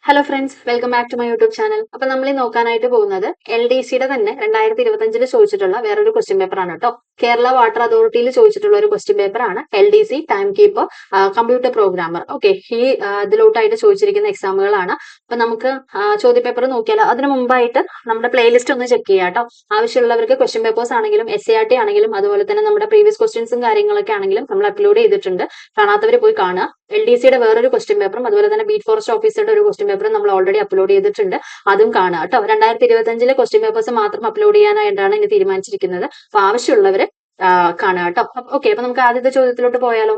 Hello friends, welcome back to my YouTube channel. അപ്പൊ നമ്മൾ ഈ നോക്കാനായിട്ട് പോകുന്നത് LDCയുടെ തന്നെ 2025 ചോദിച്ചിട്ടുള്ള വേറൊരു ക്വസ്റ്റ്യൻ പേപ്പർ ആണ് കേട്ടോ. കേരള വാട്ടർ അതോറിറ്റിയിൽ ചോദിച്ചിട്ടുള്ള ഒരു ക്വസ്റ്റ്യൻ പേപ്പർ ആണ് LDC time keeper computer programmer. Okay, ഈ ഇതിലോട്ടായിട്ട് ചോദിച്ചിരിക്കുന്ന എക്സാമുകളാണ്. അപ്പൊ നമുക്ക് ചോദ്യപേപ്പർ നോക്കിയാലോ. അതിനു മുമ്പായിട്ട് നമ്മുടെ പ്ലേലിസ്റ്റ് ഒന്ന് ചെക്ക് ചെയ്യാം കേട്ടോ. ആവശ്യമുള്ളവർക്ക് ക്വസ്റ്റ്യൻ പേപ്പേഴ്സ് ആണെങ്കിലും SART ആണെങ്കിലും അതുപോലെ തന്നെ നമ്മുടെ പ്രീവിയസ് ക്വസ്റ്റ്യൻസും കാര്യങ്ങളൊക്കെ ആണെങ്കിലും നമ്മൾ അപ്ലോഡ് ചെയ്തിട്ടുണ്ട്. കാണാത്തവർ പോയി കാണുക. LDCയുടെ വേറൊരു ക്വസ്റ്റ്യൻ പേപ്പറും അതുപോലെ തന്നെ ബീറ്റ് ഫോറസ്റ്റ് ഓഫീസറുടെ ഒരു ക്വസ്റ്റ്യൻ പേപ്പറും നമ്മൾ ഓൾറെഡി അപ്ലോഡ് ചെയ്തിട്ടുണ്ട്. അതും കാണുക കേട്ടോ. 2025 ക്വസ്റ്റ്യൻ പേപ്പേഴ്സ് മാത്രം അപ്ലോഡ് ചെയ്യാനായിട്ടാണ് ഇനി തീരുമാനിച്ചിരിക്കുന്നത്. അപ്പൊ ആവശ്യമുള്ളവര് കാണുക കേട്ടോ. ഓക്കെ, അപ്പൊ നമുക്ക് ആദ്യത്തെ ചോദ്യത്തിലോട്ട് പോയാലോ.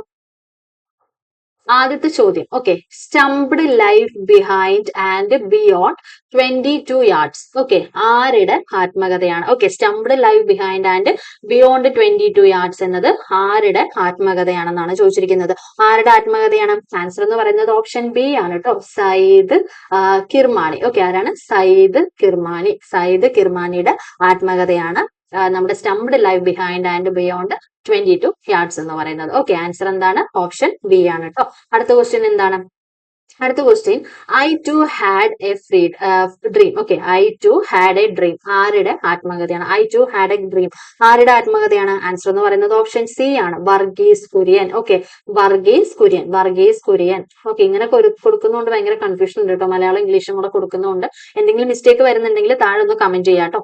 ആദ്യത്തെ ചോദ്യം, okay. Stumped life behind and beyond 22 yards. Okay, ആരുടെ ആത്മകഥയാണ്? Okay, stumped life behind and beyond 22 yards എന്നത് ആരുടെ ആത്മകഥയാണെന്നാണ് ചോദിച്ചിരിക്കുന്നത്. ആരുടെ ആത്മകഥയാണ്? ആൻസർ എന്ന് പറയുന്നത് ഓപ്ഷൻ ബി ആണ് കേട്ടോ. സയ്യിദ് കിർമാണി. ഓക്കെ, ആരാണ്? സയ്യിദ് കിർമാണി. സയ്യിദ് കിർമാണിയുടെ ആത്മകഥയാണ് നമ്മുടെ stumped life behind and beyond 22 yards എന്ന് പറയുന്നത്. ഓക്കെ, ആൻസർ എന്താണ്? ഓപ്ഷൻ ബി ആണ് കേട്ടോ. അടുത്ത ക്വസ്റ്റ്യൻ എന്താണ്? അടുത്ത question, I too had a dream. Okay, I too had a dream ആരുടെ ആത്മകഥയാണ്? I too had a dream ആരുടെ ആത്മകഥയാണ്? ആൻസർ എന്ന് പറയുന്നത് ഓപ്ഷൻ സി ആണ്, വർഗീസ് കുര്യൻ. ഓക്കെ, വർഗീസ് കുര്യൻ. വർഗീസ് കുര്യൻ. ഓക്കെ, ഇങ്ങനെ കൊടുക്കുന്നതുകൊണ്ട് ഭയങ്കര കൺഫ്യൂഷൻ ഉണ്ട് കേട്ടോ. മലയാളം ഇംഗ്ലീഷും കൂടെ കൊടുക്കുന്നതുകൊണ്ട് എന്തെങ്കിലും മിസ്റ്റേക്ക് വരുന്നുണ്ടെങ്കിൽ താഴെ ഒന്ന് കമന്റ് ചെയ്യാം കേട്ടോ.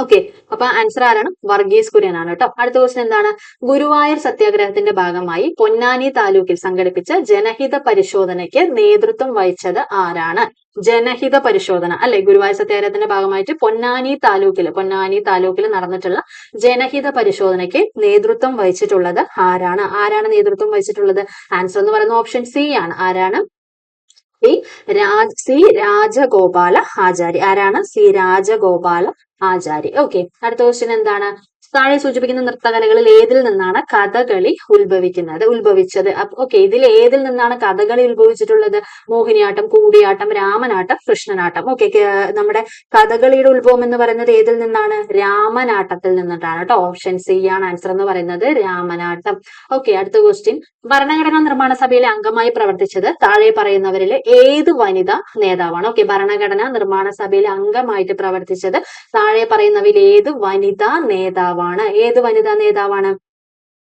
ഓക്കെ, അപ്പൊ ആൻസർ ആരാണ്? വർഗീസ് കുര്യൻ ആണ് കേട്ടോ. അടുത്ത ക്വസ്റ്റ്യൻ എന്താണ്? ഗുരുവായൂർ സത്യാഗ്രഹത്തിന്റെ ഭാഗമായി പൊന്നാനി താലൂക്കിൽ സംഘടിപ്പിച്ച ജനഹിത പരിശോധനയ്ക്ക് നേതൃത്വം വഹിച്ചത് ആരാണ്? ജനഹിത പരിശോധന അല്ലെ, ഗുരുവായൂർ സത്യാഗ്രഹത്തിന്റെ ഭാഗമായിട്ട് പൊന്നാനി താലൂക്കിൽ നടന്നിട്ടുള്ള ജനഹിത പരിശോധനയ്ക്ക് നേതൃത്വം വഹിച്ചിട്ടുള്ളത് ആരാണ്? ആരാണ് നേതൃത്വം വഹിച്ചിട്ടുള്ളത്? ആൻസർ എന്ന് പറയുന്നത് ഓപ്ഷൻ സി ആണ്. ആരാണ്? സി രാജഗോപാല ആചാരി. ആരാണ്? സി രാജഗോപാല ആചാരി. ഓക്കെ, അടുത്ത ക്വസ്റ്റ്യൻ എന്താണ്? താഴെ സൂചിപ്പിക്കുന്ന നൃത്തകലകളിൽ ഏതിൽ നിന്നാണ് കഥകളി ഉത്ഭവിച്ചത്? ഓക്കെ, ഇതിൽ ഏതിൽ നിന്നാണ് കഥകളി ഉത്ഭവിച്ചിട്ടുള്ളത്? മോഹിനിയാട്ടം, കൂടിയാട്ടം, രാമനാട്ടം, കൃഷ്ണനാട്ടം. ഓക്കെ, നമ്മുടെ കഥകളിയുടെ ഉത്ഭവം എന്ന് പറയുന്നത് ഏതിൽ നിന്നാണ്? രാമനാട്ടത്തിൽ നിന്നിട്ടാണ് കേട്ടോ. ഓപ്ഷൻ സി ആണ് ആൻസർ എന്ന് പറയുന്നത്, രാമനാട്ടം. ഓക്കെ, അടുത്ത ക്വസ്റ്റ്യൻ, ഭരണഘടനാ നിർമ്മാണ സഭയിലെ അംഗമായി പ്രവർത്തിച്ചത് താഴെ പറയുന്നവരിൽ ഏത് വനിതാ നേതാവാണ്? ഓക്കെ, ഭരണഘടനാ നിർമ്മാണ സഭയിലെ അംഗമായിട്ട് പ്രവർത്തിച്ചത് താഴെ പറയുന്നവരിൽ ഏത് വനിതാ നേതാവാണ്? ഏത് വനിതാ നേതാവാണ്?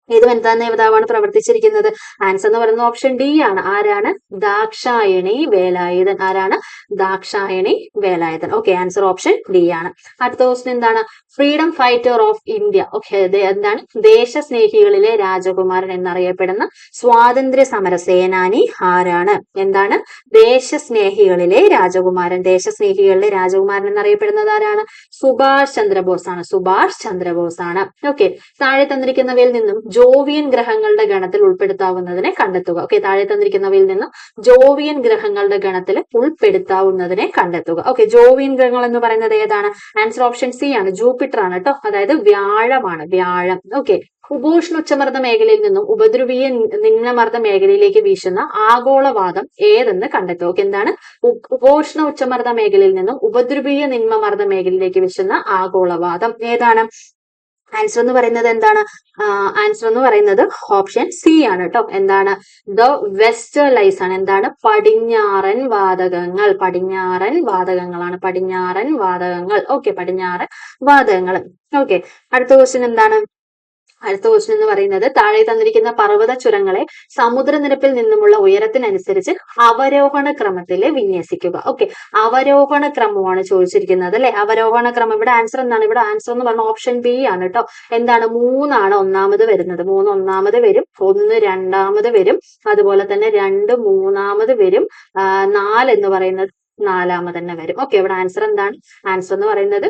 ഏത് വനിതാ നേതാവാണ് പ്രവർത്തിച്ചിരിക്കുന്നത്? ആൻസർ എന്ന് പറയുന്നത് ഓപ്ഷൻ ഡി ആണ്. ആരാണ്? ദാക്ഷായണി വേലായുധൻ. ആരാണ്? Dakshayani Velayudhan. Okay, answer option D ആണ്. അടുത്ത ക്വസ്റ്റ്യൻ എന്താണ്? Freedom fighter of India. Okay, എന്താണ്? ദേശസ്നേഹികളിലെ രാജകുമാരൻ എന്നറിയപ്പെടുന്ന സ്വാതന്ത്ര്യ സമര സേനാനി ആരാണ്? എന്താണ്? ദേശസ്നേഹികളിലെ രാജകുമാരൻ. ദേശസ്നേഹികളിലെ രാജകുമാരൻ എന്നറിയപ്പെടുന്നത് ആരാണ്? സുഭാഷ് ചന്ദ്രബോസ് ആണ്. സുഭാഷ് ചന്ദ്രബോസ് ആണ്. ഓക്കെ, താഴെ തന്നിരിക്കുന്നവയിൽ നിന്നും ജോവിയൻ ഗ്രഹങ്ങളുടെ ഗണത്തിൽ ഉൾപ്പെടുത്താവുന്നതിനെ കണ്ടെത്തുക. ഓക്കെ, താഴെ തന്നിരിക്കുന്നവയിൽ നിന്നും ജോവിയൻ ഗ്രഹങ്ങളുടെ ഗണത്തിൽ ഉൾപ്പെടുത്താവുന്നതിനെ കണ്ടെത്തുക. ഓക്കെ, ജോവിയൻ ഗ്രഹങ്ങൾ എന്ന് പറയുന്നത് ഏതാണ്? ആൻസർ ഓപ്ഷൻ സി ആണ്, ജൂപ്പിറ്റർ ആണ് കേട്ടോ. അതായത് വ്യാഴമാണ്, വ്യാഴം. ഓക്കെ, ഉപോഷ്ണ ഉച്ചമർദ്ദ മേഖലയിൽ നിന്നും ഉപദ്രവീയ നിമ്നമർദ്ദ മേഖലയിലേക്ക് വീശുന്ന ആഗോളവാദം ഏതെന്ന് കണ്ടെത്തുക. ഓക്കെ, എന്താണ്? ഉപോഷ്ണ ഉച്ചമർദ്ദ മേഖലയിൽ നിന്നും ഉപദ്രവീയ നിമ്നമർദ്ദ മേഖലയിലേക്ക് വീശുന്ന ആഗോളവാദം ഏതാണ്? ആൻസർ എന്ന് പറയുന്നത് എന്താണ്? ആൻസർ എന്ന് പറയുന്നത് ഓപ്ഷൻ സി ആണ് കേട്ടോ. എന്താണ്? ദ വെസ്റ്റേർലൈസ് ആണ്. എന്താണ്? പടിഞ്ഞാറൻ വാതകങ്ങൾ. പടിഞ്ഞാറൻ വാതകങ്ങളാണ്. പടിഞ്ഞാറൻ വാതകങ്ങൾ. ഓക്കെ, പടിഞ്ഞാറൻ വാതകങ്ങൾ. ഓക്കെ, അടുത്ത ക്വസ്റ്റ്യൻ എന്താണ്? അടുത്ത ക്വസ്റ്റ്യൻ എന്ന് പറയുന്നത് താഴെ തന്നിരിക്കുന്ന പർവ്വത ചുരങ്ങളെ സമുദ്രനിരപ്പിൽ നിന്നുമുള്ള ഉയരത്തിനനുസരിച്ച് അവരോഹണ ക്രമത്തിൽ വിന്യസിക്കുക. ഓക്കെ, അവരോഹണ ക്രമമാണ് ചോദിച്ചിരിക്കുന്നത് അല്ലെ. അവരോഹണ ക്രമം. ഇവിടെ ആൻസർ എന്താണ്? ഇവിടെ ആൻസർ എന്ന് പറഞ്ഞ ഓപ്ഷൻ ബി ആണ് കേട്ടോ. എന്താണ്? 3 ആണ് ഒന്നാമത് വരുന്നത്. 3 ഒന്നാമത് വരും, 1 രണ്ടാമത് വരും, അതുപോലെ തന്നെ 2 മൂന്നാമത് വരും, 4 എന്ന് പറയുന്നത് നാലാമത് തന്നെ വരും. ഓക്കെ, ഇവിടെ ആൻസർ എന്താണ്? ആൻസർ എന്ന് പറയുന്നത്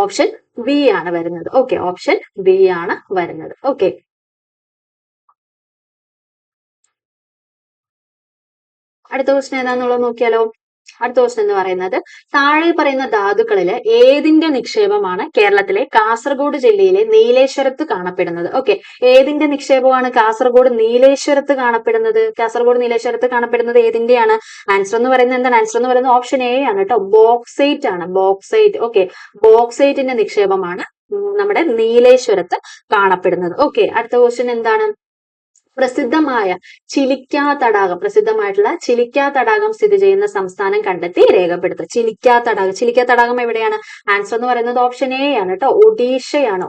ഓപ്ഷൻ ബി ആണ് വരുന്നത്. ഓക്കെ, ഓപ്ഷൻ ബി ആണ് വരുന്നത്. ഓക്കെ, അടുത്ത ക്വസ്റ്റ്യൻ ഏതാന്നുള്ളത് നോക്കിയാലോ. അടുത്ത ക്വസ്റ്റ്യൻ എന്ന് പറയുന്നത് താഴെ പറയുന്ന ധാതുക്കളില് ഏതിന്റെ നിക്ഷേപമാണ് കേരളത്തിലെ കാസർഗോഡ് ജില്ലയിലെ നീലേശ്വരത്ത് കാണപ്പെടുന്നത്? ഓക്കെ, ഏതിന്റെ നിക്ഷേപമാണ് കാസർഗോഡ് നീലേശ്വരത്ത് കാണപ്പെടുന്നത്? കാസർഗോഡ് നീലേശ്വരത്ത് കാണപ്പെടുന്നത് ഏതിന്റെയാണ്? ആൻസർ എന്ന് പറയുന്നത് എന്താണ്? ആൻസർ എന്ന് പറയുന്നത് ഓപ്ഷൻ എ ആണ് കേട്ടോ. ബോക്സൈറ്റ് ആണ്. ബോക്സൈറ്റ്. ഓക്കെ, ബോക്സൈറ്റിന്റെ നിക്ഷേപമാണ് നമ്മുടെ നീലേശ്വരത്ത് കാണപ്പെടുന്നത്. ഓക്കെ, അടുത്ത ക്വസ്റ്റ്യൻ എന്താണ്? പ്രസിദ്ധമായ പ്രസിദ്ധമായിട്ടുള്ള ചിലിക്ക തടാകം സ്ഥിതി ചെയ്യുന്ന സംസ്ഥാനം കണ്ടെത്തി രേഖപ്പെടുത്തുക. ചിലിക്ക തടാകം എവിടെയാണ്? ആൻസർ എന്ന് പറയുന്നത് ഓപ്ഷൻ എ ആണ് കേട്ടോ. ഒഡീഷയാണ്.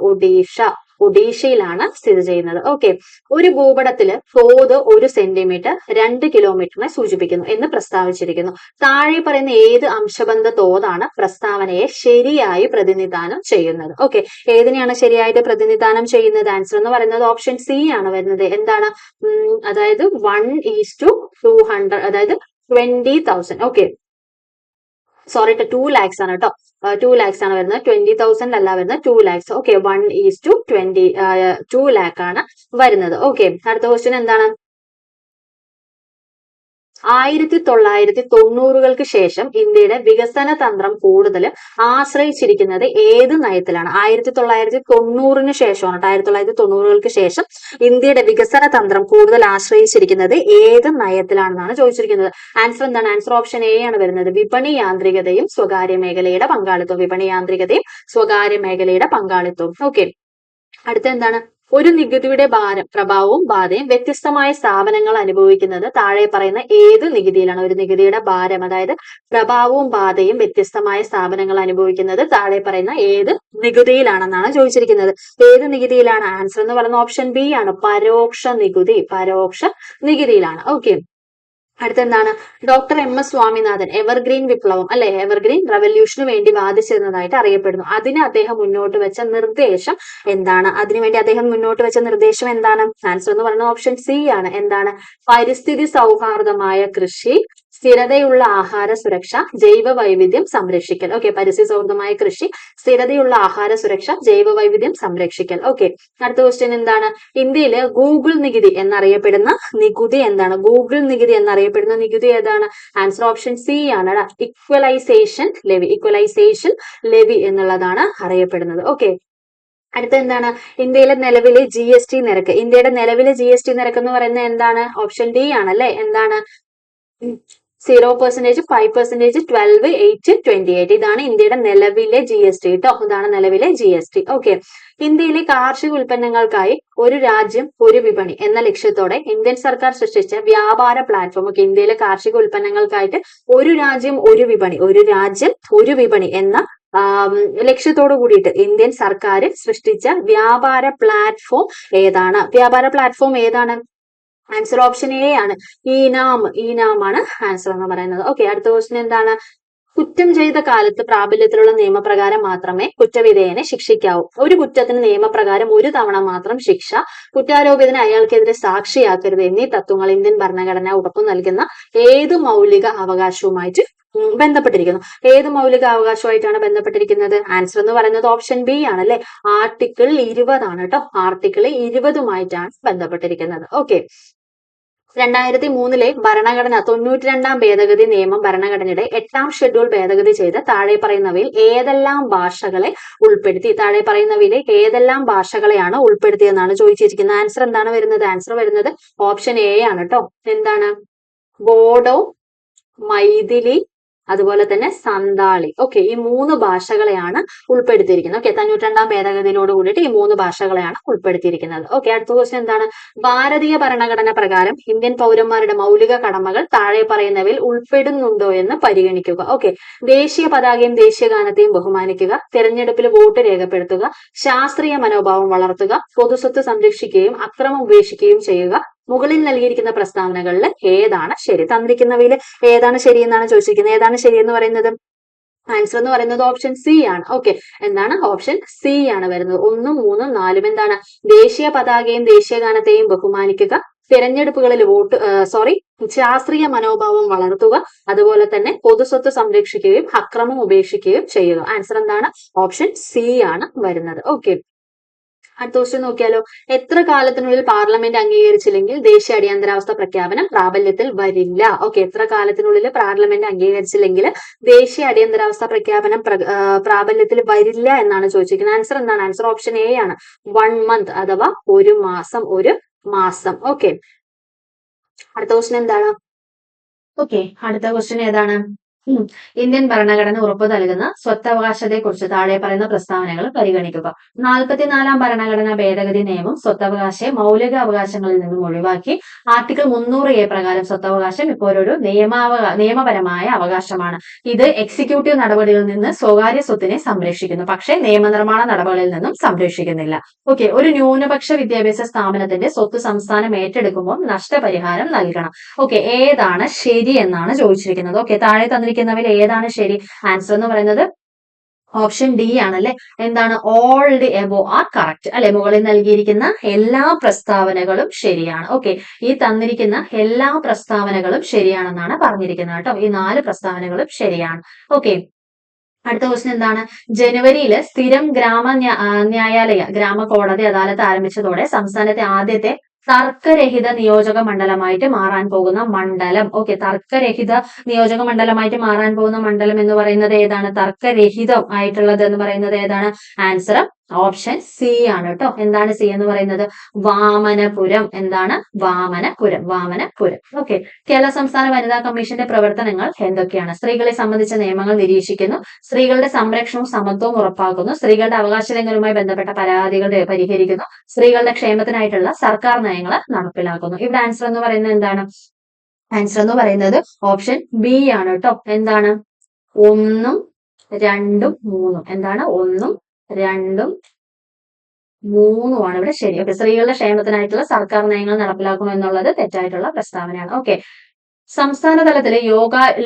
ഒഡീഷയിലാണ് സ്ഥിതി ചെയ്യുന്നത്. ഓക്കെ. ഒരു ഭൂപടത്തില് തോത് 1 സെന്റിമീറ്റർ 2 കിലോമീറ്ററിനെ സൂചിപ്പിക്കുന്നു എന്ന് പ്രസ്താവിച്ചിരിക്കുന്നു. താഴെ പറയുന്ന ഏത് അംശബന്ധ തോതാണ് പ്രസ്താവനയെ ശരിയായി പ്രതിനിധാനം ചെയ്യുന്നത്? ഓക്കെ. ഏതിനെയാണ് ശരിയായിട്ട് പ്രതിനിധാനം ചെയ്യുന്നത്? ആൻസർ എന്ന് പറയുന്നത് ഓപ്ഷൻ സി ആണ് വരുന്നത്. എന്താണ്? അതായത് 1:200, അതായത് 20,000. ഓക്കെ. സോറി 2 lakhs ആണ് കേട്ടോ. 2 lakhs ആണ് വരുന്നത്. 20,000 അല്ല വരുന്നത്, 2 lakhs. ഓക്കെ. 1:20, 2 lakh ആണ് വരുന്നത്. ഓക്കെ. അടുത്ത ക്വസ്റ്റ്യൻ എന്താണ്? 1990-കൾക്ക് ശേഷം ഇന്ത്യയുടെ വികസന തന്ത്രം കൂടുതൽ ആശ്രയിച്ചിരിക്കുന്നത് ഏത് നയത്തിലാണ്? 1990-ന് ശേഷമാണ്. 1990-കൾക്ക് ശേഷം ഇന്ത്യയുടെ വികസന തന്ത്രം കൂടുതൽ ആശ്രയിച്ചിരിക്കുന്നത് ഏത് നയത്തിലാണെന്നാണ് ചോദിച്ചിരിക്കുന്നത്. ആൻസർ എന്താണ്? ആൻസർ ഓപ്ഷൻ എ ആണ് വരുന്നത്. വിപണി യാന്ത്രികതയും സ്വകാര്യ മേഖലയുടെ പങ്കാളിത്തവും. വിപണി യാന്ത്രികതയും സ്വകാര്യ മേഖലയുടെ പങ്കാളിത്തവും. ഓക്കെ. അടുത്ത എന്താണ്? ഒരു നികുതിയുടെ പ്രഭാവവും ബാധയും വ്യത്യസ്തമായ സ്ഥാപനങ്ങൾ അനുഭവിക്കുന്നത് താഴെ പറയുന്ന ഏത് നികുതിയിലാണ്? ഒരു നികുതിയുടെ ഭാരം, അതായത് പ്രഭാവവും ബാധയും വ്യത്യസ്തമായ സ്ഥാപനങ്ങൾ അനുഭവിക്കുന്നത് താഴെ പറയുന്ന ഏത് നികുതിയിലാണെന്നാണ് ചോദിച്ചിരിക്കുന്നത്. ഏത് നികുതിയിലാണ്? ആൻസർ എന്ന് പറയുന്ന ഓപ്ഷൻ ബി ആണ്. പരോക്ഷ നികുതിയിലാണ്. ഓക്കെ. അടുത്തെന്താണ്? Doctor M S Swaminathan evergreen വിപ്ലവം, അല്ലെ, എവർഗ്രീൻ റവല്യൂഷന് വേണ്ടി വാദിച്ചിരുന്നതായിട്ട് അറിയപ്പെടുന്നു. അതിന് അദ്ദേഹം മുന്നോട്ട് വെച്ച നിർദ്ദേശം എന്താണ്? അതിനുവേണ്ടി അദ്ദേഹം മുന്നോട്ട് വെച്ച നിർദ്ദേശം എന്താണ്? ആൻസർ എന്ന് പറയുന്നത് ഓപ്ഷൻ സി ആണ്. എന്താണ്? പരിസ്ഥിതി സൗഹാർദ്ദമായ കൃഷി, സ്ഥിരതയുള്ള ആഹാര സുരക്ഷ, ജൈവ വൈവിധ്യം സംരക്ഷിക്കൽ. ഓക്കെ. പരിസ്ഥിതി സൗഹൃദമായ കൃഷി, സ്ഥിരതയുള്ള ആഹാര സുരക്ഷ, ജൈവ വൈവിധ്യം സംരക്ഷിക്കൽ. ഓക്കെ. അടുത്ത ക്വസ്റ്റ്യൻ എന്താണ്? ഇന്ത്യയില് ഗൂഗിൾ നികുതി എന്നറിയപ്പെടുന്ന നികുതി എന്താണ്? ഗൂഗിൾ നികുതി എന്നറിയപ്പെടുന്ന നികുതി ഏതാണ്? ആൻസർ ഓപ്ഷൻ സി ആണ്. ഇക്വലൈസേഷൻ ലെവി എന്നുള്ളതാണ് അറിയപ്പെടുന്നത്. ഓക്കെ. അടുത്ത എന്താണ്? ഇന്ത്യയുടെ നിലവിലെ GST നിരക്ക്. ഇന്ത്യയുടെ നിലവിലെ GST നിരക്ക് എന്ന് പറയുന്നത് എന്താണ്? ഓപ്ഷൻ ഡി ആണ്, അല്ലെ. എന്താണ്? 0%, 5%, 12, 8, 28. ഇതാണ് ഇന്ത്യയുടെ നിലവിലെ GST കേട്ടോ. ഇതാണ് നിലവിലെ GST. ഓക്കെ. ഇന്ത്യയിലെ കാർഷിക ഉൽപ്പന്നങ്ങൾക്കായി ഒരു രാജ്യം ഒരു വിപണി എന്ന ലക്ഷ്യത്തോടെ ഇന്ത്യൻ സർക്കാർ സൃഷ്ടിച്ച വ്യാപാര പ്ലാറ്റ്ഫോം. ഒക്കെ. ഇന്ത്യയിലെ കാർഷിക ഉൽപ്പന്നങ്ങൾക്കായിട്ട് ഒരു രാജ്യം ഒരു വിപണി എന്ന ലക്ഷ്യത്തോടു കൂടിയിട്ട് ഇന്ത്യൻ സർക്കാർ സൃഷ്ടിച്ച വ്യാപാര പ്ലാറ്റ്ഫോം ഏതാണ്? ആൻസർ ഓപ്ഷൻ എ ആണ്. ഈനാം ആണ് ആൻസർ എന്ന് പറയുന്നത്. ഓക്കെ. അടുത്ത ക്വസ്റ്റ്യൻ എന്താണ്? കുറ്റം ചെയ്ത കാലത്ത് പ്രാബല്യത്തിലുള്ള നിയമപ്രകാരം മാത്രമേ കുറ്റവിധേയനെ ശിക്ഷിക്കാവൂ. ഒരു കുറ്റത്തിന് നിയമപ്രകാരം ഒരു തവണ മാത്രം ശിക്ഷ, കുറ്റാരോപിതനെ അയാൾക്കെതിരെ സാക്ഷിയാക്കരുത് എന്നീ തത്വങ്ങൾ ഇന്ത്യൻ ഭരണഘടന ഉറപ്പു നൽകുന്ന ഏത് മൗലിക അവകാശവുമായിട്ട് ബന്ധപ്പെട്ടിരിക്കുന്നു? ഏത് മൗലിക അവകാശമായിട്ടാണ് ബന്ധപ്പെട്ടിരിക്കുന്നത്? ആൻസർ എന്ന് പറയുന്നത് ഓപ്ഷൻ ബി ആണ്, അല്ലെ. ആർട്ടിക്കിൾ 20 ആണ് കേട്ടോ. ആർട്ടിക്കിൾ 20 ബന്ധപ്പെട്ടിരിക്കുന്നത്. ഓക്കെ. 2003 ഭരണഘടന 92-ാം ഭേദഗതി നിയമം ഭരണഘടനയുടെ 8-ാം ഷെഡ്യൂൾ ഭേദഗതി ചെയ്ത് താഴെ പറയുന്നവയിൽ ഏതെല്ലാം ഭാഷകളെയാണ് ഉൾപ്പെടുത്തിയെന്നാണ് ചോദിച്ചിരിക്കുന്നത്. ആൻസർ എന്താണ് വരുന്നത്? ആൻസർ വരുന്നത് ഓപ്ഷൻ എ ആണ് കേട്ടോ. എന്താണ്? ബോഡോ, മൈഥിലി, അതുപോലെ തന്നെ സന്താളി. ഓക്കെ. ഈ 3 ഭാഷകളെയാണ് ഉൾപ്പെടുത്തിയിരിക്കുന്നത്. ഓക്കെ. 92-ാം ഭേദഗതിയോട് കൂടിയിട്ട് ഈ 3 ഭാഷകളെയാണ് ഉൾപ്പെടുത്തിയിരിക്കുന്നത്. ഓക്കെ. അടുത്ത ക്വസ്റ്റ്യൻ എന്താണ്? ഭാരതീയ ഭരണഘടന പ്രകാരം ഇന്ത്യൻ പൗരന്മാരുടെ മൗലിക കടമകൾ താഴെ പറയുന്നവയിൽ ഉൾപ്പെടുന്നുണ്ടോ എന്ന് പരിഗണിക്കുക. ഓക്കെ. ദേശീയ പതാകയും ദേശീയഗാനത്തെയും ബഹുമാനിക്കുക, തെരഞ്ഞെടുപ്പിൽ വോട്ട് രേഖപ്പെടുത്തുക, ശാസ്ത്രീയ മനോഭാവം വളർത്തുക, പൊതുസ്വത്ത് സംരക്ഷിക്കുകയും അക്രമം ഉപേക്ഷിക്കുകയും ചെയ്യുക. മുകളിൽ നൽകിയിരിക്കുന്ന പ്രസ്താവനകളിൽ ഏതാണ് ശരി? തന്നിരിക്കുന്നവയിൽ ഏതാണ് ശരി എന്നാണ് ചോദിച്ചിരിക്കുന്നത്. ഏതാണ് ശരി എന്ന് പറയുന്നത്? ആൻസർ എന്ന് പറയുന്നത് ഓപ്ഷൻ സി ആണ്. ഓക്കെ. എന്താണ്? ഓപ്ഷൻ സി ആണ് വരുന്നത്. 1, 3, 4 എന്താണ്? ദേശീയ പതാകയും ദേശീയഗാനത്തെയും ബഹുമാനിക്കുക, തിരഞ്ഞെടുപ്പുകളിൽ ശാസ്ത്രീയ മനോഭാവം വളർത്തുക, അതുപോലെ തന്നെ പൊതുസ്വത്ത് സംരക്ഷിക്കുകയും അക്രമം ഉപേക്ഷിക്കുകയും ചെയ്യുക. ആൻസർ എന്താണ്? ഓപ്ഷൻ സി ആണ് വരുന്നത്. ഓക്കെ. അടുത്ത ക്വസ്റ്റ്യൻ നോക്കിയാലോ. എത്ര കാലത്തിനുള്ളിൽ പാർലമെന്റ് അംഗീകരിച്ചില്ലെങ്കിൽ ദേശീയ അടിയന്തരാവസ്ഥ പ്രഖ്യാപനം പ്രാബല്യത്തിൽ വരില്ല? ഓക്കെ. എത്ര കാലത്തിനുള്ളിൽ പാർലമെന്റ് അംഗീകരിച്ചില്ലെങ്കിൽ ദേശീയ അടിയന്തരാവസ്ഥ പ്രഖ്യാപനം പ്രാബല്യത്തിൽ വരില്ല എന്നാണ് ചോദിച്ചിരിക്കുന്നത്. ആൻസർ എന്താണ്? ആൻസർ ഓപ്ഷൻ എ ആണ്. 1 month, അഥവാ ഒരു മാസം. ഓക്കെ. അടുത്ത ക്വസ്റ്റ്യൻ എന്താണ്? ഓക്കെ. അടുത്ത ക്വസ്റ്റ്യൻ ഏതാണ്? ഇന്ത്യൻ ഭരണഘടന ഉറപ്പു നൽകുന്ന സ്വത്തവകാശത്തെക്കുറിച്ച് താഴെ പറയുന്ന പ്രസ്താവനകൾ പരിഗണിക്കുക. 44-ാം ഭരണഘടനാ ഭേദഗതി നിയമം സ്വത്തവകാശത്തെ മൗലിക അവകാശങ്ങളിൽ നിന്നും ഒഴിവാക്കി. ആർട്ടിക്കിൾ 300A പ്രകാരം സ്വത്തവകാശം ഇപ്പോൾ ഒരു നിയമപരമായ അവകാശമാണ്. ഇത് എക്സിക്യൂട്ടീവ് നടപടികളിൽ നിന്ന് സ്വകാര്യ സ്വത്തിനെ സംരക്ഷിക്കുന്നു, പക്ഷേ നിയമനിർമ്മാണ നടപടികളിൽ നിന്നും സംരക്ഷിക്കുന്നില്ല. ഓക്കെ, ഒരു ന്യൂനപക്ഷ വിദ്യാഭ്യാസ സ്ഥാപനത്തിന്റെ സ്വത്ത് സംസ്ഥാനം ഏറ്റെടുക്കുമ്പോൾ നഷ്ടപരിഹാരം നൽകണം. ഓക്കെ, ഏതാണ് ശരി എന്നാണ് ചോദിച്ചിരിക്കുന്നത്. ഓക്കെ, താഴെ തന്നിരിക്കുന്നവയിൽ ഏതാണ് ശരി? ആൻസർ എന്ന് പറയുന്നത് ഓപ്ഷൻ ഡി ആണല്ലേ. എന്താണ്? All the above are correct അല്ലെ. മുകളിൽ നൽകിയിരിക്കുന്ന എല്ലാ പ്രസ്താവനകളും ശരിയാണ്. ഓക്കെ, ഈ തന്നിരിക്കുന്ന എല്ലാ പ്രസ്താവനകളും ശരിയാണെന്നാണ് പറഞ്ഞിരിക്കുന്നത് കേട്ടോ. ഈ 4 പ്രസ്താവനകളും ശരിയാണ്. ഓക്കെ, അടുത്ത ക്വസ്റ്റ്യൻ എന്താണ്? ജനുവരിയില് സ്ഥിരം ന്യായാലയ ഗ്രാമ കോടതി അദാലത്ത് ആരംഭിച്ചതോടെ സംസ്ഥാനത്തെ ആദ്യത്തെ തർക്കരഹിത നിയോജക മണ്ഡലമായിട്ട് മാറാൻ പോകുന്ന മണ്ഡലം. ഓക്കെ, തർക്കരഹിത നിയോജക മണ്ഡലമായിട്ട് മാറാൻ പോകുന്ന മണ്ഡലം എന്ന് പറയുന്നത് ഏതാണ്? തർക്കരഹിതം ആയിട്ടുള്ളത് എന്ന് പറയുന്നത് ഏതാണ്? ആൻസർ ഓപ്ഷൻ സി ആണ് കേട്ടോ. എന്താണ് സി എന്ന് പറയുന്നത്? വാമനപുരം. എന്താണ്? വാമനപുരം. വാമനപുരം. ഓക്കെ, കേരള സംസ്ഥാന വനിതാ കമ്മീഷന്റെ പ്രവർത്തനങ്ങൾ എന്തൊക്കെയാണ്? സ്ത്രീകളെ സംബന്ധിച്ച നിയമങ്ങൾ നിരീക്ഷിക്കുന്നു, സ്ത്രീകളുടെ സംരക്ഷണവും സമത്വവും ഉറപ്പാക്കുന്നു, സ്ത്രീകളുടെ അവകാശ ലംഘനവുമായി ബന്ധപ്പെട്ട പരാതികൾ പരിഹരിക്കുന്നു, സ്ത്രീകളുടെ ക്ഷേമത്തിനായിട്ടുള്ള സർക്കാർ നയങ്ങൾ നടപ്പിലാക്കുന്നു. ഇവിടെ ആൻസർ എന്ന് പറയുന്നത് എന്താണ്? ആൻസർ എന്ന് പറയുന്നത് ഓപ്ഷൻ ബി ആണ് കേട്ടോ. എന്താണ്? 1, 2, 3. എന്താണ്? 1, 2, 3 ആണ് ഇവിടെ ശരി. ഓക്കെ, സ്ത്രീകളുടെ ക്ഷേമത്തിനായിട്ടുള്ള സർക്കാർ നയങ്ങൾ നടപ്പിലാക്കുന്നു എന്നുള്ളത് തെറ്റായിട്ടുള്ള പ്രസ്താവനയാണ്. ഓക്കെ, സംസ്ഥാന തലത്തിലെ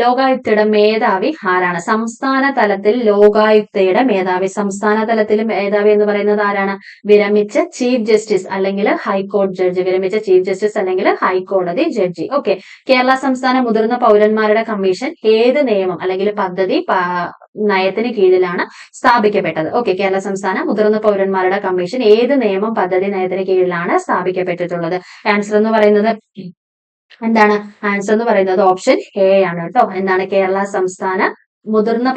ലോകായുക്തയുടെ മേധാവി ആരാണ്? സംസ്ഥാന തലത്തിൽ ലോകായുക്തയുടെ മേധാവി. സംസ്ഥാന തലത്തിൽ മേധാവി എന്ന് പറയുന്നത് ആരാണ്? വിരമിച്ച ചീഫ് ജസ്റ്റിസ് അല്ലെങ്കിൽ ഹൈക്കോടതി ജഡ്ജി. വിരമിച്ച ചീഫ് ജസ്റ്റിസ് അല്ലെങ്കിൽ ഹൈക്കോടതി ജഡ്ജി. ഓക്കെ, കേരള സംസ്ഥാന മുതിർന്ന പൗരന്മാരുടെ കമ്മീഷൻ ഏത് നിയമം അല്ലെങ്കിൽ പദ്ധതി നയത്തിന് കീഴിലാണ് സ്ഥാപിക്കപ്പെട്ടത്? ഓക്കെ, കേരള സംസ്ഥാന മുതിർന്ന പൗരന്മാരുടെ കമ്മീഷൻ ഏത് നിയമം പദ്ധതി നയത്തിന് കീഴിലാണ് സ്ഥാപിക്കപ്പെട്ടിട്ടുള്ളത്? ആൻസർ എന്ന് പറയുന്നത് എന്താണ്? ആൻസർ എന്ന് പറയുന്നത് ഓപ്ഷൻ എ ആണ് കേട്ടോ. എന്താണ്? കേരള സംസ്ഥാന മുതിർന്ന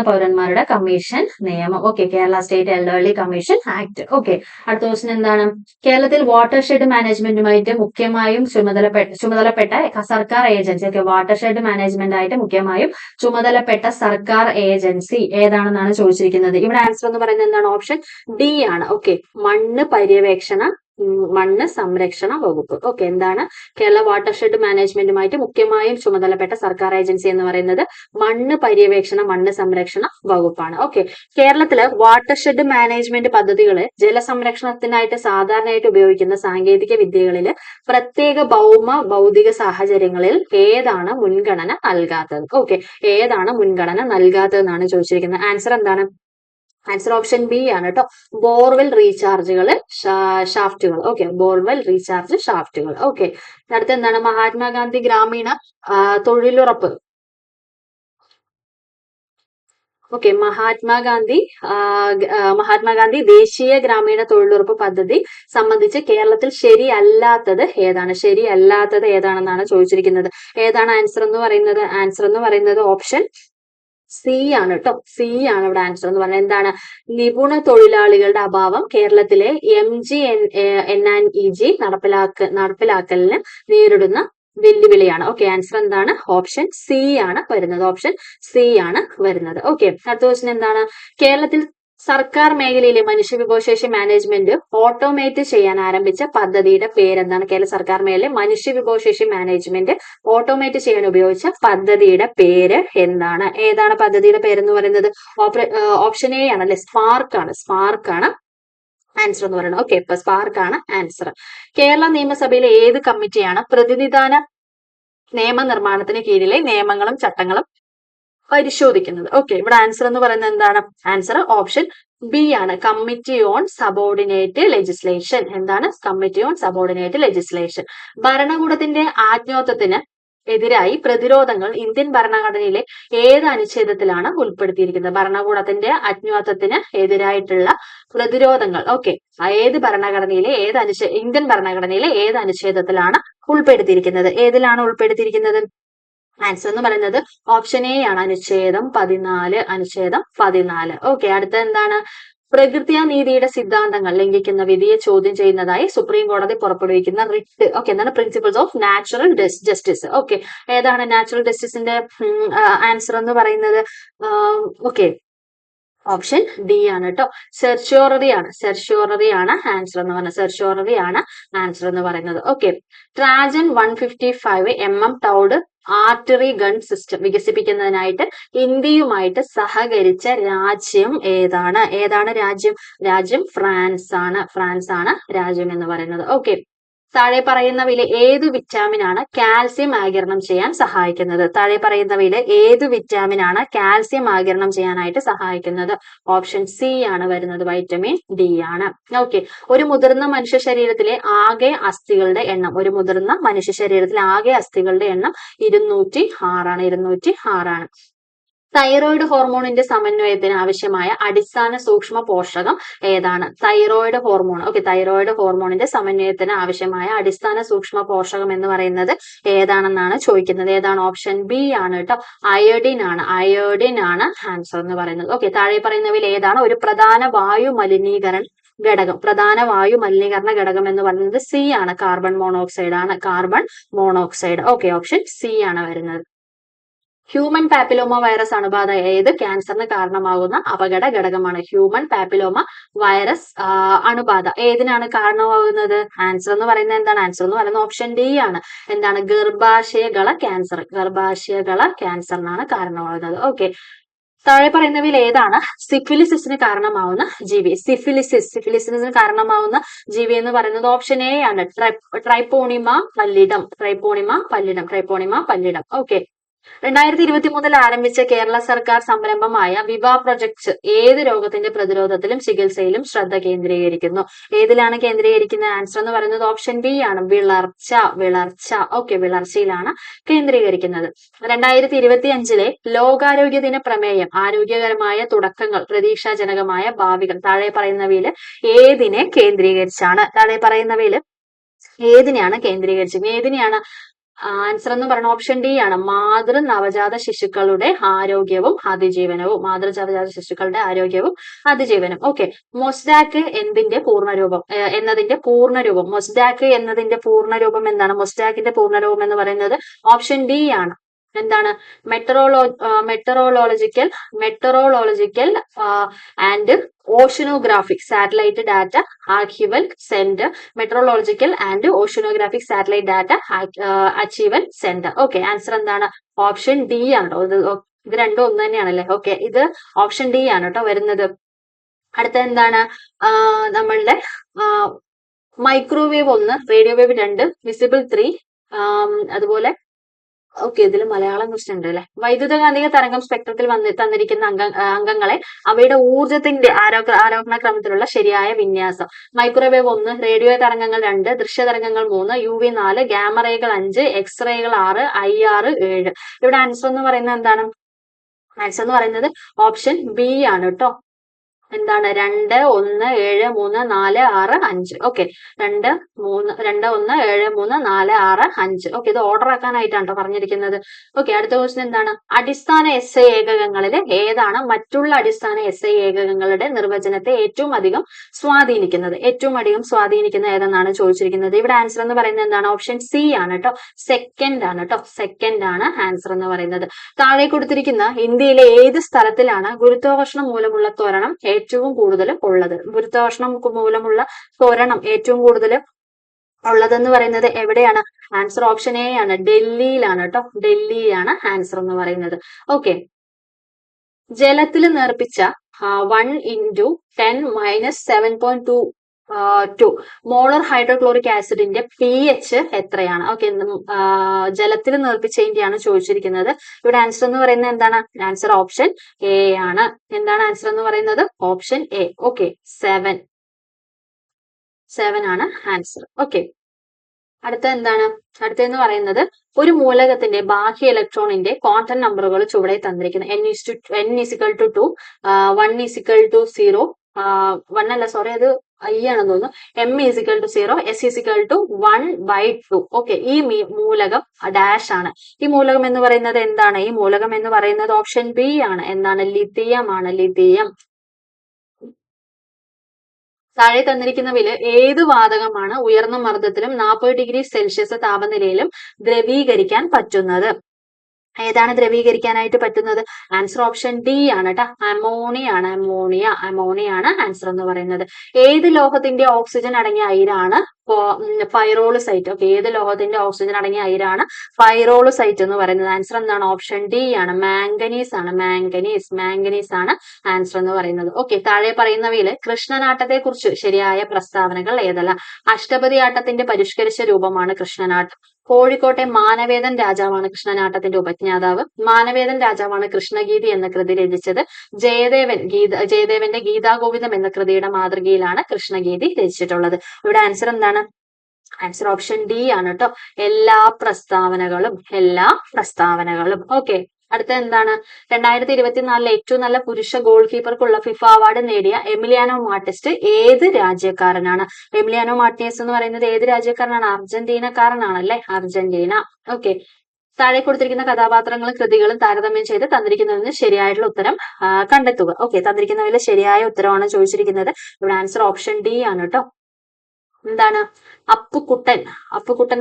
പൗരന്മാരുടെ കമ്മീഷൻ നിയമം. Okay, Kerala state elderly commission act. Okay, അടുത്ത ക്വസ്റ്റ്യൻ എന്താണ്? കേരളത്തിൽ വാട്ടർഷെഡ് മാനേജ്മെന്റുമായിട്ട് മുഖ്യമായും ചുമതലപ്പെട്ട സർക്കാർ ഏജൻസി. ഓക്കെ, വാട്ടർഷെഡ് മാനേജ്മെന്റ് ആയിട്ട് മുഖ്യമായും ചുമതലപ്പെട്ട സർക്കാർ ഏജൻസി ഏതാണെന്നാണ് ചോദിച്ചിരിക്കുന്നത്. ഇവിടെ ആൻസർ എന്ന് പറയുന്നത് എന്താണ്? ഓപ്ഷൻ ഡി ആണ്. ഓക്കെ, മണ്ണ് സംരക്ഷണ വകുപ്പ്. ഓക്കെ, എന്താണ്? കേരള വാട്ടർഷെഡ് മാനേജ്മെന്റുമായിട്ട് മുഖ്യമായും ചുമതലപ്പെട്ട സർക്കാർ ഏജൻസി എന്ന് പറയുന്നത് മണ്ണ് സംരക്ഷണ വകുപ്പാണ്. ഓക്കെ, കേരളത്തില് വാട്ടർഷെഡ് മാനേജ്മെന്റ് പദ്ധതികള് ജലസംരക്ഷണത്തിനായിട്ട് സാധാരണയായിട്ട് ഉപയോഗിക്കുന്ന സാങ്കേതിക വിദ്യകളില് പ്രത്യേക ഭൗതിക സാഹചര്യങ്ങളിൽ ഏതാണ് മുൻഗണന നൽകാത്തത്? ഓക്കെ, ഏതാണ് മുൻഗണന നൽകാത്തതെന്നാണ് ചോദിച്ചിരിക്കുന്നത്. ആൻസർ എന്താണ്? ആൻസർ ഓപ്ഷൻ ബി ആണ് കേട്ടോ. Borewell റീചാർജുകൾ ഷാഫ്റ്റുകൾ. Okay, borewell recharge ഷാഫ്റ്റുകൾ. Okay, അടുത്ത എന്താണ്? മഹാത്മാഗാന്ധി ഗ്രാമീണ തൊഴിലുറപ്പ്. ഓക്കെ, മഹാത്മാഗാന്ധി ദേശീയ ഗ്രാമീണ തൊഴിലുറപ്പ് പദ്ധതി സംബന്ധിച്ച് കേരളത്തിൽ ശരിയല്ലാത്തത് ഏതാണെന്നാണ് ചോദിച്ചിരിക്കുന്നത്. ഏതാണ് ആൻസർ എന്ന് പറയുന്നത്? ആൻസർ എന്ന് പറയുന്നത് ഓപ്ഷൻ സി ആണ് കേട്ടോ. സി ആണ് ഇവിടെ ആൻസർ എന്ന് പറയുന്നത്. എന്താണ്? നിപുണ തൊഴിലാളികളുടെ അഭാവം കേരളത്തിലെ MGNREG നടപ്പിലാക്കലിന് നേരിടുന്ന വെല്ലുവിളിയാണ്. ഓക്കെ, ആൻസർ എന്താണ്? ഓപ്ഷൻ സി ആണ് വരുന്നത്. ഓപ്ഷൻ സി ആണ് വരുന്നത്. ഓക്കെ, അടുത്ത ക്വസ്റ്റ്യൻ എന്താണ്? കേരളത്തിൽ സർക്കാർ മേഖലയിലെ മനുഷ്യവിഭവശേഷി മാനേജ്മെന്റ് ഓട്ടോമേറ്റ് ചെയ്യാൻ ആരംഭിച്ച പദ്ധതിയുടെ പേരെന്താണ്? കേരള സർക്കാർ മേഖലയിലെ മനുഷ്യവിഭവശേഷി മാനേജ്മെന്റ് ഓട്ടോമേറ്റ് ചെയ്യാൻ ഉപയോഗിച്ച പദ്ധതിയുടെ പേര് എന്താണ്? ഏതാണ് പദ്ധതിയുടെ പേരെന്ന് പറയുന്നത്? ഓപ്ഷൻ എ ആണല്ലേ, സ്പാർക്ക് ആണ് ആൻസർ എന്ന് പറയുന്നത്. ഓക്കെ, ഇപ്പൊ സ്പാർക്ക് ആണ് ആൻസർ. കേരള നിയമസഭയിലെ ഏത് കമ്മിറ്റിയാണ് പ്രതിനിധാന നിയമനിർമ്മാണത്തിന് കീഴിലെ നിയമങ്ങളും ചട്ടങ്ങളും പരിശോധിക്കുന്നത്? ഓക്കെ, ഇവിടെ ആൻസർ എന്ന് പറയുന്നത് എന്താണ്? ആൻസർ ഓപ്ഷൻ ബി ആണ്. Committee on subordinate legislation. എന്താണ്? Committee on subordinate legislation. ഭരണകൂടത്തിന്റെ ആജ്ഞാത്വത്തിന് എതിരായി പ്രതിരോധങ്ങൾ ഇന്ത്യൻ ഭരണഘടനയിലെ ഏത് അനുച്ഛേദത്തിലാണ് ഉൾപ്പെടുത്തിയിരിക്കുന്നത്? ഭരണകൂടത്തിന്റെ അജ്ഞാത്വത്തിന് എതിരായിട്ടുള്ള പ്രതിരോധങ്ങൾ. ഓക്കെ, ഇന്ത്യൻ ഭരണഘടനയിലെ ഏത് അനുച്ഛേദത്തിലാണ് ഉൾപ്പെടുത്തിയിരിക്കുന്നത്? ഏതിലാണ് ഉൾപ്പെടുത്തിയിരിക്കുന്നത്? ആൻസർ എന്ന് പറയുന്നത് ഓപ്ഷൻ എ ആണ്. അനുച്ഛേദം 14. ഓക്കെ, അടുത്ത എന്താണ്? പ്രകൃത്യാ നീതിയുടെ സിദ്ധാന്തങ്ങൾ ലംഘിക്കുന്ന വിധിയെ ചോദ്യം ചെയ്യുന്നതായി സുപ്രീം കോടതി പുറപ്പെടുവിക്കുന്ന റിട്ട്. ഓക്കെ, എന്താണ്? Principles of natural justice. Okay, ഏതാണ് നാച്ചുറൽ ജസ്റ്റിസിന്റെ ആൻസർ എന്ന് പറയുന്നത്? ഓക്കെ, ഓപ്ഷൻ ഡി ആണ് കേട്ടോ. സെർഷ്യോററി ആണ് ആൻസർ എന്ന് പറയുന്നത്. സെർഷ്യോററി ആണ് ആൻസർ എന്ന് പറയുന്നത്. Okay, Trajan 155 towed artillery gun system വികസിപ്പിക്കുന്നതിനായിട്ട് ഇന്ത്യയുമായിട്ട് സഹകരിച്ച രാജ്യം ഏതാണ്? ഏതാണ് രാജ്യം ഫ്രാൻസ് ആണ് രാജ്യം എന്ന് പറയുന്നത്. ഓക്കെ, താഴെ പറയുന്നവയിലെ ഏത് വിറ്റാമിൻ ആണ് കാൽസ്യം ആഗിരണം ചെയ്യാൻ സഹായിക്കുന്നത്? താഴെ പറയുന്നവയിലെ ഏത് വിറ്റാമിൻ ആണ് കാൽസ്യം ആഗിരണം ചെയ്യാനായിട്ട് സഹായിക്കുന്നത്? ഓപ്ഷൻ സി ആണ് വരുന്നത്, വൈറ്റമിൻ ഡി ആണ്. ഓക്കെ, ഒരു മുതിർന്ന മനുഷ്യ ശരീരത്തിലെ ആകെ അസ്ഥികളുടെ എണ്ണം 206 ആണ്. തൈറോയിഡ് ഹോർമോണിന്റെ സമന്വയത്തിന് ആവശ്യമായ അടിസ്ഥാന സൂക്ഷ്മ പോഷകം ഏതാണ്? Thyroid hormone. ഓക്കെ, തൈറോയിഡ് ഹോർമോണിന്റെ സമന്വയത്തിന് ആവശ്യമായ അടിസ്ഥാന സൂക്ഷ്മ പോഷകം എന്ന് പറയുന്നത് ഏതാണെന്നാണ് ചോദിക്കുന്നത്. ഏതാണ്? ഓപ്ഷൻ ബി ആണ് കേട്ടോ, അയോഡിൻ ആണ് ആൻസർ എന്ന് പറയുന്നത്. ഓക്കെ, താഴെ പറയുന്നവയിൽ ഏതാണ് ഒരു പ്രധാന വായു മലിനീകരണ ഘടകം എന്ന് പറയുന്നത്? സി ആണ്, carbon monoxide. Okay, option C ആണ് വരുന്നത്. ഹ്യൂമൻ പാപ്പിലോമ വൈറസ് അണുബാധ ഏത് ക്യാൻസറിന് കാരണമാകുന്ന അപകട ഘടകമാണ്? ഹ്യൂമൻ പാപ്പിലോമ വൈറസ് അണുബാധ ഏതിനാണ് കാരണമാകുന്നത്? ആൻസർ എന്ന് പറയുന്നത് എന്താണ്? ആൻസർ എന്ന് പറയുന്നത് ഓപ്ഷൻ ഡി ആണ്. എന്താണ്? ഗർഭാശയകള ക്യാൻസറിനാണ് കാരണമാകുന്നത്. ഓക്കെ, താഴെ പറയുന്നവയിൽ ഏതാണ് സിഫിലിസിന് കാരണമാവുന്ന ജീവി? സിഫിലിസിന് കാരണമാവുന്ന ജീവി എന്ന് പറയുന്നത് ഓപ്ഷൻ എ ആണ്, ട്രൈപ്പോണിമ പല്ലിടം. ഓക്കെ, 2023 ആരംഭിച്ച കേരള സർക്കാർ സംരംഭമായ വിവ പ്രൊജക്ട് ഏത് രോഗത്തിന്റെ പ്രതിരോധത്തിലും ചികിത്സയിലും ശ്രദ്ധ കേന്ദ്രീകരിക്കുന്നു? ഏതിലാണ് കേന്ദ്രീകരിക്കുന്നത്? ആൻസർ എന്ന് പറയുന്നത് ഓപ്ഷൻ ബി ആണ്, വിളർച്ച. ഓക്കെ, വിളർച്ചയിലാണ് കേന്ദ്രീകരിക്കുന്നത്. 2025 ലോകാരോഗ്യ ദിന പ്രമേയം ആരോഗ്യകരമായ തുടക്കങ്ങൾ, പ്രതീക്ഷാജനകമായ ഭാവികൾ. താഴെ പറയുന്നവയിൽ ഏതിനെ കേന്ദ്രീകരിച്ചാണ്? ഏതിനെയാണ് ആൻസർ എന്ന് പറയുന്ന ഓപ്ഷൻ ഡി ആണ്, നവജാത ശിശുക്കളുടെ ആരോഗ്യവും അതിജീവനവും. ഓക്കെ, മൊസ്ഡാക്ക് എന്നതിന്റെ പൂർണ്ണരൂപം എന്താണ്? മൊസ്ഡാക്കിന്റെ പൂർണ്ണരൂപം എന്ന് പറയുന്നത് ഓപ്ഷൻ ഡി ആണ്. എന്താണ്? Meteorological and oceanographic satellite data archival centre. Meteorological and oceanographic satellite data archival centre. Okay, answer എന്താണ്? ഓപ്ഷൻ ഡി ആണ്. ഇത് രണ്ടും ഒന്ന് തന്നെയാണല്ലേ? ഓക്കെ, ഇത് ഓപ്ഷൻ ഡി ആണ് കേട്ടോ വരുന്നത്. അടുത്ത എന്താണ്? നമ്മളുടെ മൈക്രോവേവ് 1, റേഡിയോ വേവ് 2, വിസിബിൾ 3, അതുപോലെ ഓക്കെ, ഇതിൽ മലയാളം ക്വസ്റ്റ്യൻ ഉണ്ട് അല്ലെ. വൈദ്യുതകാന്തിക തരംഗം സ്പെക്ട്രത്തിൽ തന്നിരിക്കുന്ന അംഗങ്ങളെ അവയുടെ ഊർജത്തിന്റെ ആരോഹണ ക്രമത്തിലുള്ള ശരിയായ വിന്യാസം. മൈക്രോവേവ് 1, റേഡിയോ തരംഗങ്ങൾ 2, ദൃശ്യതരംഗങ്ങൾ 3, UV 4, ഗാമ റേകൾ 5, എക്സ് റേകൾ 6, IR 7. ഇവിടെ ആൻസർ എന്ന് പറയുന്നത് എന്താണ്? ആൻസർ എന്ന് പറയുന്നത് ഓപ്ഷൻ ബി ആണ് കേട്ടോ. എന്താണ്? 2, 1, 7, 3, 4, 6, 5. ഓക്കെ, 2, 1, 7, 3, 4, 6, 5. ഓക്കെ, ഇത് ഓർഡർ ആക്കാനായിട്ടാണ് പറഞ്ഞിരിക്കുന്നത്. ഓക്കെ, അടുത്ത ക്വസ്റ്റ്യൻ എന്താണ്? അടിസ്ഥാന SI ഏകകങ്ങളിൽ ഏതാണ് മറ്റുള്ള അടിസ്ഥാന SI ഏകകങ്ങളുടെ നിർവചനത്തെ ഏറ്റവും അധികം സ്വാധീനിക്കുന്നത് ഏതെന്നാണ് ചോദിച്ചിരിക്കുന്നത്. ഇവിടെ ആൻസർ എന്ന് പറയുന്നത് എന്താണ്? ഓപ്ഷൻ സി ആണ് കേട്ടോ, സെക്കൻഡ് ആണ് ആൻസർ എന്ന് പറയുന്നത്. താഴെ കൊടുത്തിരിക്കുന്ന ഇന്ത്യയിലെ ഏത് സ്ഥലത്തിലാണ് ഗുരുത്വാകർഷണം മൂലമുള്ള ത്വരണം ഏറ്റവും കൂടുതൽ ഉള്ളത്? ഗുരുത്വാകർഷണം മൂലമുള്ള ത്വരണം ഏറ്റവും കൂടുതൽ ഉള്ളതെന്ന് പറയുന്നത് എവിടെയാണ്? ആൻസർ ഓപ്ഷൻ എ ആണ്, ഡൽഹിയിലാണ് കേട്ടോ. ഡൽഹിയാണ് ആൻസർ എന്ന് പറയുന്നത്. ഓക്കെ, ജലത്തിൽ നേർപ്പിച്ച 1 × 10 - 7.2 മോളർ ഹൈഡ്രോക്ലോറിക് ആസിഡിന്റെ pH എത്രയാണ്? ഓക്കെ, ജലത്തിൽ നേർപ്പിച്ചതിന്റെയാണ് ചോദിച്ചിരിക്കുന്നത്. ഇവിടെ ആൻസർ എന്ന് പറയുന്നത് എന്താണ്? ആൻസർ ഓപ്ഷൻ എ ആണ്. എന്താണ് ആൻസർ എന്ന് പറയുന്നത്? Option A. ഓക്കെ, 7 ആണ് ആൻസർ. ഓക്കെ, അടുത്തെന്ന് പറയുന്നത് ഒരു മൂലകത്തിന്റെ ബാഹ്യ ഇലക്ട്രോണിന്റെ ക്വാണ്ടം നമ്പറുകൾ ചുവടെ തന്നിരിക്കുന്നത്. n = 2, 1 = 0, 1 അല്ല സോറി, അത് I ആണെന്ന് തോന്നുന്നു. m = 0, s = 1/2. ഓക്കെ, ഈ മൂലകം ഡാഷ് ആണ്. ഈ മൂലകം എന്ന് പറയുന്നത് എന്താണ്? ഈ മൂലകം എന്ന് പറയുന്നത് ഓപ്ഷൻ ബി ആണ്. എന്താണ്? ലിഥിയം ആണ്. താഴെ തന്നിരിക്കുന്നവയിൽ ഏത് വാതകമാണ് ഉയർന്ന മർദ്ദത്തിലും 40°C താപനിലയിലും ദ്രവീകരിക്കാൻ പറ്റുന്നത്? ഏതാണ് ദ്രവീകരിക്കാനായിട്ട് പറ്റുന്നത്? ആൻസർ ഓപ്ഷൻ ഡി ആണ് കേട്ടോ. അമോണിയ ആണ്. അമോണിയ ആണ് ആൻസർ എന്ന് പറയുന്നത്. ഏത് ലോഹത്തിന്റെ ഓക്സിജൻ അടങ്ങിയ അയിരാണ് പൈറോളുസൈറ്റ്? ഓക്കെ, ഏത് ലോഹത്തിന്റെ ഓക്സിജൻ അടങ്ങിയ അയിരാണ് പൈറോളുസൈറ്റ് എന്ന് പറയുന്നത്? ആൻസർ എന്താണ്? ഓപ്ഷൻ ഡി ആണ്. മാംഗനീസ് ആണ്. മാംഗനീസ് ആണ് ആൻസർ എന്ന് പറയുന്നത്. ഓക്കെ, താഴെ പറയുന്നവയിൽ കൃഷ്ണനാട്ടത്തെ കുറിച്ച് ശരിയായ പ്രസ്താവനകൾ ഏതെല്ലാം? അഷ്ടപതി ആട്ടത്തിന്റെ പരിഷ്കരിച്ച രൂപമാണ് കൃഷ്ണനാട്ടം. കോഴിക്കോട്ടെ മാനവേദൻ രാജാവാണ് കൃഷ്ണനാട്ടത്തിന്റെ ഉപജ്ഞാതാവ്. മാനവേദൻ രാജാവാണ് കൃഷ്ണഗീതി എന്ന കൃതി രചിച്ചത്. ജയദേവന്റെ ഗീതാഗോവിതം എന്ന കൃതിയുടെ മാതൃകയിലാണ് കൃഷ്ണഗീതി രചിച്ചിട്ടുള്ളത്. ഇവിടെ ആൻസർ എന്താണ്? ആൻസർ ഓപ്ഷൻ ഡി ആണ് കേട്ടോ. എല്ലാ പ്രസ്താവനകളും. ഓക്കെ, അടുത്ത എന്താണ്? 2024 ഏറ്റവും നല്ല പുരുഷ ഗോൾ കീപ്പർക്കുള്ള ഫിഫ അവാർഡ് നേടിയ എമിലിയാനോ മാർട്ടിസ് ഏത് രാജ്യക്കാരനാണ്? എമിലിയാനോ മാർട്ടിനസ് എന്ന് പറയുന്നത് ഏത് രാജ്യക്കാരനാണ്? അർജന്റീനക്കാരനാണല്ലേ, അർജന്റീന. ഓക്കെ, താഴെ കൊടുത്തിരിക്കുന്ന കഥാപാത്രങ്ങളും കൃതികളും താരതമ്യം ചെയ്ത് തന്നിരിക്കുന്നതിന് ശരിയായിട്ടുള്ള ഉത്തരം കണ്ടെത്തുക. ഓക്കെ, തന്നിരിക്കുന്നതിൽ ശരിയായ ഉത്തരമാണ് ചോദിച്ചിരിക്കുന്നത്. ഇവിടെ ആൻസർ ഓപ്ഷൻ ഡി ആണ് കേട്ടോ. എന്താണ്? അപ്പുക്കുട്ടൻ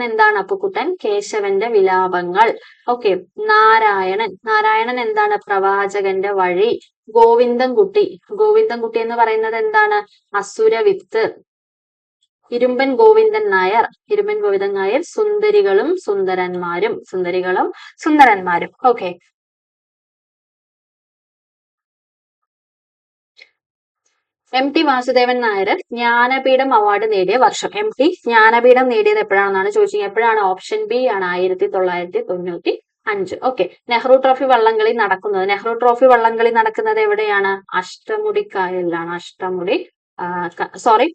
എന്താണ്? അപ്പുക്കുട്ടൻ കേശവന്റെ വിലാപങ്ങൾ. ഓക്കെ, നാരായണൻ എന്താണ്? പ്രവാചകന്റെ വഴി. ഗോവിന്ദൻകുട്ടി എന്ന് പറയുന്നത് എന്താണ്? അസുരവിത്ത്. ഇരുമ്പൻ ഗോവിന്ദൻ നായർ സുന്ദരികളും സുന്ദരന്മാരും. Okay, MT Vasudevan Nair Jnanpith award നേടിയ വർഷം? MT ജ്ഞാനപീഠം നേടിയത് എപ്പോഴാണെന്നാണ് ചോദിച്ചത്. എപ്പോഴാണ്? ഓപ്ഷൻ ബി ആണ്, 1995. ഓക്കെ, നെഹ്റു ട്രോഫി വള്ളംകളി നടക്കുന്നത് എവിടെയാണ്?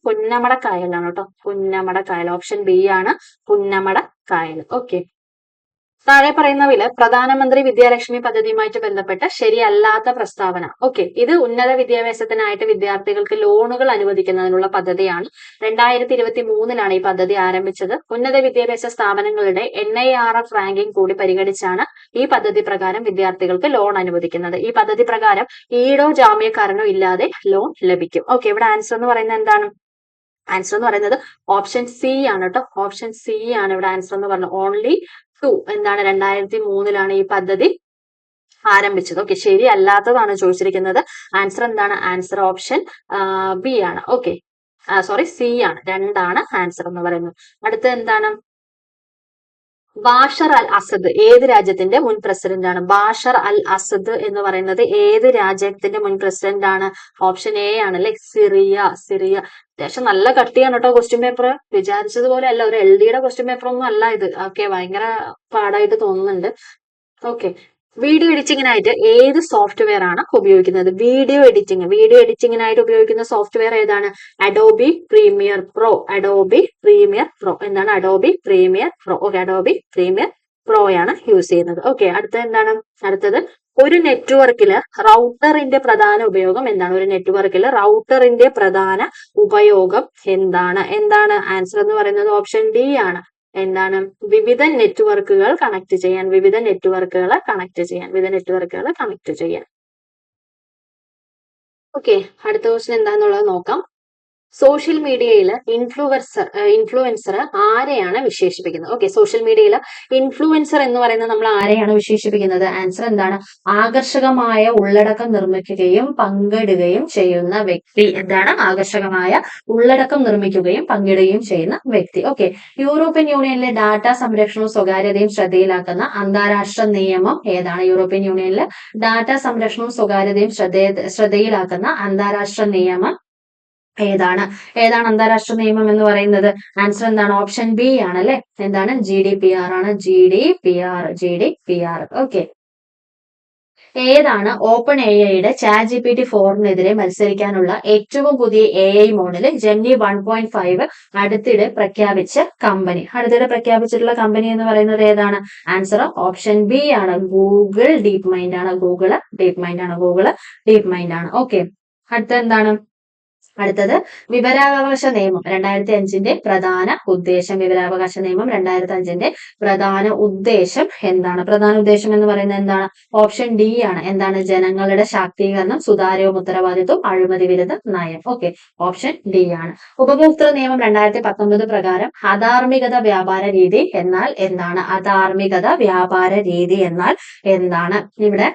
പുന്നമട കായലാണ് കേട്ടോ. പുന്നമട കായൽ. ഓപ്ഷൻ ബി ആണ്, പുന്നമട കായൽ. ഓക്കെ, താഴെ പറയുന്നവയിൽ പ്രധാനമന്ത്രി വിദ്യാലക്ഷ്മി പദ്ധതിയുമായിട്ട് ബന്ധപ്പെട്ട ശരിയല്ലാത്ത പ്രസ്താവന. ഓക്കെ, ഇത് ഉന്നത വിദ്യാഭ്യാസത്തിനായിട്ട് വിദ്യാർത്ഥികൾക്ക് ലോണുകൾ അനുവദിക്കുന്നതിനുള്ള പദ്ധതിയാണ്. 2023 ഈ പദ്ധതി ആരംഭിച്ചത്. ഉന്നത വിദ്യാഭ്യാസ സ്ഥാപനങ്ങളുടെ NIRF റാങ്കിംഗ് കൂടി പരിഗണിച്ചാണ് ഈ പദ്ധതി പ്രകാരം വിദ്യാർത്ഥികൾക്ക് ലോൺ അനുവദിക്കുന്നത്. ഈ പദ്ധതി പ്രകാരം ഈടോ ജാമ്യക്കാരനോ ഇല്ലാതെ ലോൺ ലഭിക്കും. ഓക്കെ, ഇവിടെ ആൻസർ എന്ന് പറയുന്നത് എന്താണ്? ആൻസർ എന്ന് പറയുന്നത് ഓപ്ഷൻ സി ആണ് കേട്ടോ. ഓപ്ഷൻ സി ആണ് ഇവിടെ ആൻസർ എന്ന് പറയുന്നത്. ഓൺലി 2 എന്താണ്? 2003 ഈ പദ്ധതി ആരംഭിച്ചത്. ഓക്കെ, ശരിയല്ലാത്തതാണ് ചോദിച്ചിരിക്കുന്നത്. ആൻസർ എന്താണ്? ആൻസർ ഓപ്ഷൻ ബി ആണ്. ഓക്കെ, സി ആണ്. 2 ആൻസർ എന്ന് പറയുന്നത്. അടുത്ത എന്താണ്? ബാഷർ അൽ അസദ് ഏത് രാജ്യത്തിന്റെ മുൻ പ്രസിഡന്റ് ആണ്? ബാഷർ അൽ അസദ് എന്ന് പറയുന്നത് ഏത് രാജ്യത്തിന്റെ മുൻ പ്രസിഡന്റ് ആണ്? ഓപ്ഷൻ എ ആണ് അല്ലെ, സിറിയ. അത്യാവശ്യം നല്ല കട്ടിയാണ് കേട്ടോ ക്വസ്റ്റ്യൻ പേപ്പർ. വിചാരിച്ചതുപോലെ അല്ല, ഒരു LD ക്വസ്റ്റ്യൻ പേപ്പർ ഒന്നും അല്ല ഇത്. ഓക്കെ, ഭയങ്കര പാടായിട്ട് തോന്നുന്നുണ്ട്. ഓക്കെ, വീഡിയോ എഡിറ്റിങ്ങിനായിട്ട് ഏത് സോഫ്റ്റ്വെയർ ആണ് ഉപയോഗിക്കുന്നത്? വീഡിയോ എഡിറ്റിങ്ങിനായിട്ട് ഉപയോഗിക്കുന്ന സോഫ്റ്റ്വെയർ ഏതാണ്? Adobe Premiere Pro. എന്താണ്? Adobe Premiere Pro. Okay, Adobe Premiere Pro ആണ് യൂസ് ചെയ്യുന്നത്. ഓക്കെ, അടുത്തത് ഒരു നെറ്റ്വർക്കില് റൗട്ടറിന്റെ പ്രധാന ഉപയോഗം എന്താണ്? ഒരു നെറ്റ്വർക്കില് റൗട്ടറിന്റെ പ്രധാന ഉപയോഗം എന്താണ്? ആൻസർ എന്ന് പറയുന്നത് ഓപ്ഷൻ ഡി ആണ്. എന്താണ്? വിവിധ നെറ്റ്വർക്കുകൾ കണക്ട് ചെയ്യാൻ. ഓക്കെ, അടുത്ത ക്വസ്റ്റ്യൻ എന്താന്നുള്ളത് നോക്കാം. സോഷ്യൽ മീഡിയയിൽ ഇൻഫ്ലുവൻസർ ആരെയാണ് വിശേഷിപ്പിക്കുന്നത്? ഓക്കെ, സോഷ്യൽ മീഡിയയിൽ ഇൻഫ്ലുവൻസർ എന്ന് പറയുന്നത് നമ്മൾ ആരെയാണ് വിശേഷിപ്പിക്കുന്നത്? ആൻസർ എന്താണ്? ആകർഷകമായ ഉള്ളടക്കം നിർമ്മിക്കുകയും പങ്കിടുകയും ചെയ്യുന്ന വ്യക്തി. എന്താണ്? ആകർഷകമായ ഉള്ളടക്കം നിർമ്മിക്കുകയും പങ്കിടുകയും ചെയ്യുന്ന വ്യക്തി. ഓക്കെ, യൂറോപ്യൻ യൂണിയനിലെ ഡാറ്റാ സംരക്ഷണവും സ്വകാര്യതയും ശ്രദ്ധയിലാക്കുന്ന അന്താരാഷ്ട്ര നിയമം ഏതാണ്? യൂറോപ്യൻ യൂണിയനിലെ ഡാറ്റാ സംരക്ഷണവും സ്വകാര്യതയും ശ്രദ്ധയിലാക്കുന്ന അന്താരാഷ്ട്ര നിയമം ഏതാണ് അന്താരാഷ്ട്ര നിയമം എന്ന് പറയുന്നത്? ആൻസർ എന്താണ്? ഓപ്ഷൻ ബി ആണ് അല്ലെ. എന്താണ്? GDPR ആണ്. GDPR. ഓക്കെ, ഏതാണ് ഓപ്പൺ AIയുടെ ChatGPT 4-നെതിരെ മത്സരിക്കാനുള്ള ഏറ്റവും പുതിയ AI മോഡൽ ജെമിനി 1.5 അടുത്തിടെ പ്രഖ്യാപിച്ചിട്ടുള്ള കമ്പനി എന്ന് പറയുന്നത് ഏതാണ്? ആൻസർ ഓപ്ഷൻ ബി ആണ്. ഗൂഗിൾ ഡീപ് മൈൻഡ് ആണ്. ഓക്കെ, അടുത്ത എന്താണ്? അടുത്തത് വിവരാവകാശ നിയമം 2005 പ്രധാന ഉദ്ദേശം. വിവരാവകാശ നിയമം 2005 പ്രധാന ഉദ്ദേശം എന്താണ്? പ്രധാന ഉദ്ദേശം എന്ന് പറയുന്നത് എന്താണ്? ഓപ്ഷൻ ഡി ആണ്. എന്താണ്? ജനങ്ങളുടെ ശാക്തീകരണം, സുതാര്യവും ഉത്തരവാദിത്വം, അഴിമതി വിരുദ്ധ നയം. ഓക്കെ, ഓപ്ഷൻ ഡി ആണ്. ഉപഭോക്തൃ നിയമം 2019 പ്രകാരം അധാർമികത വ്യാപാര രീതി എന്നാൽ എന്താണ്? അധാർമികത വ്യാപാര രീതി എന്നാൽ എന്താണ്? ഇവിടെ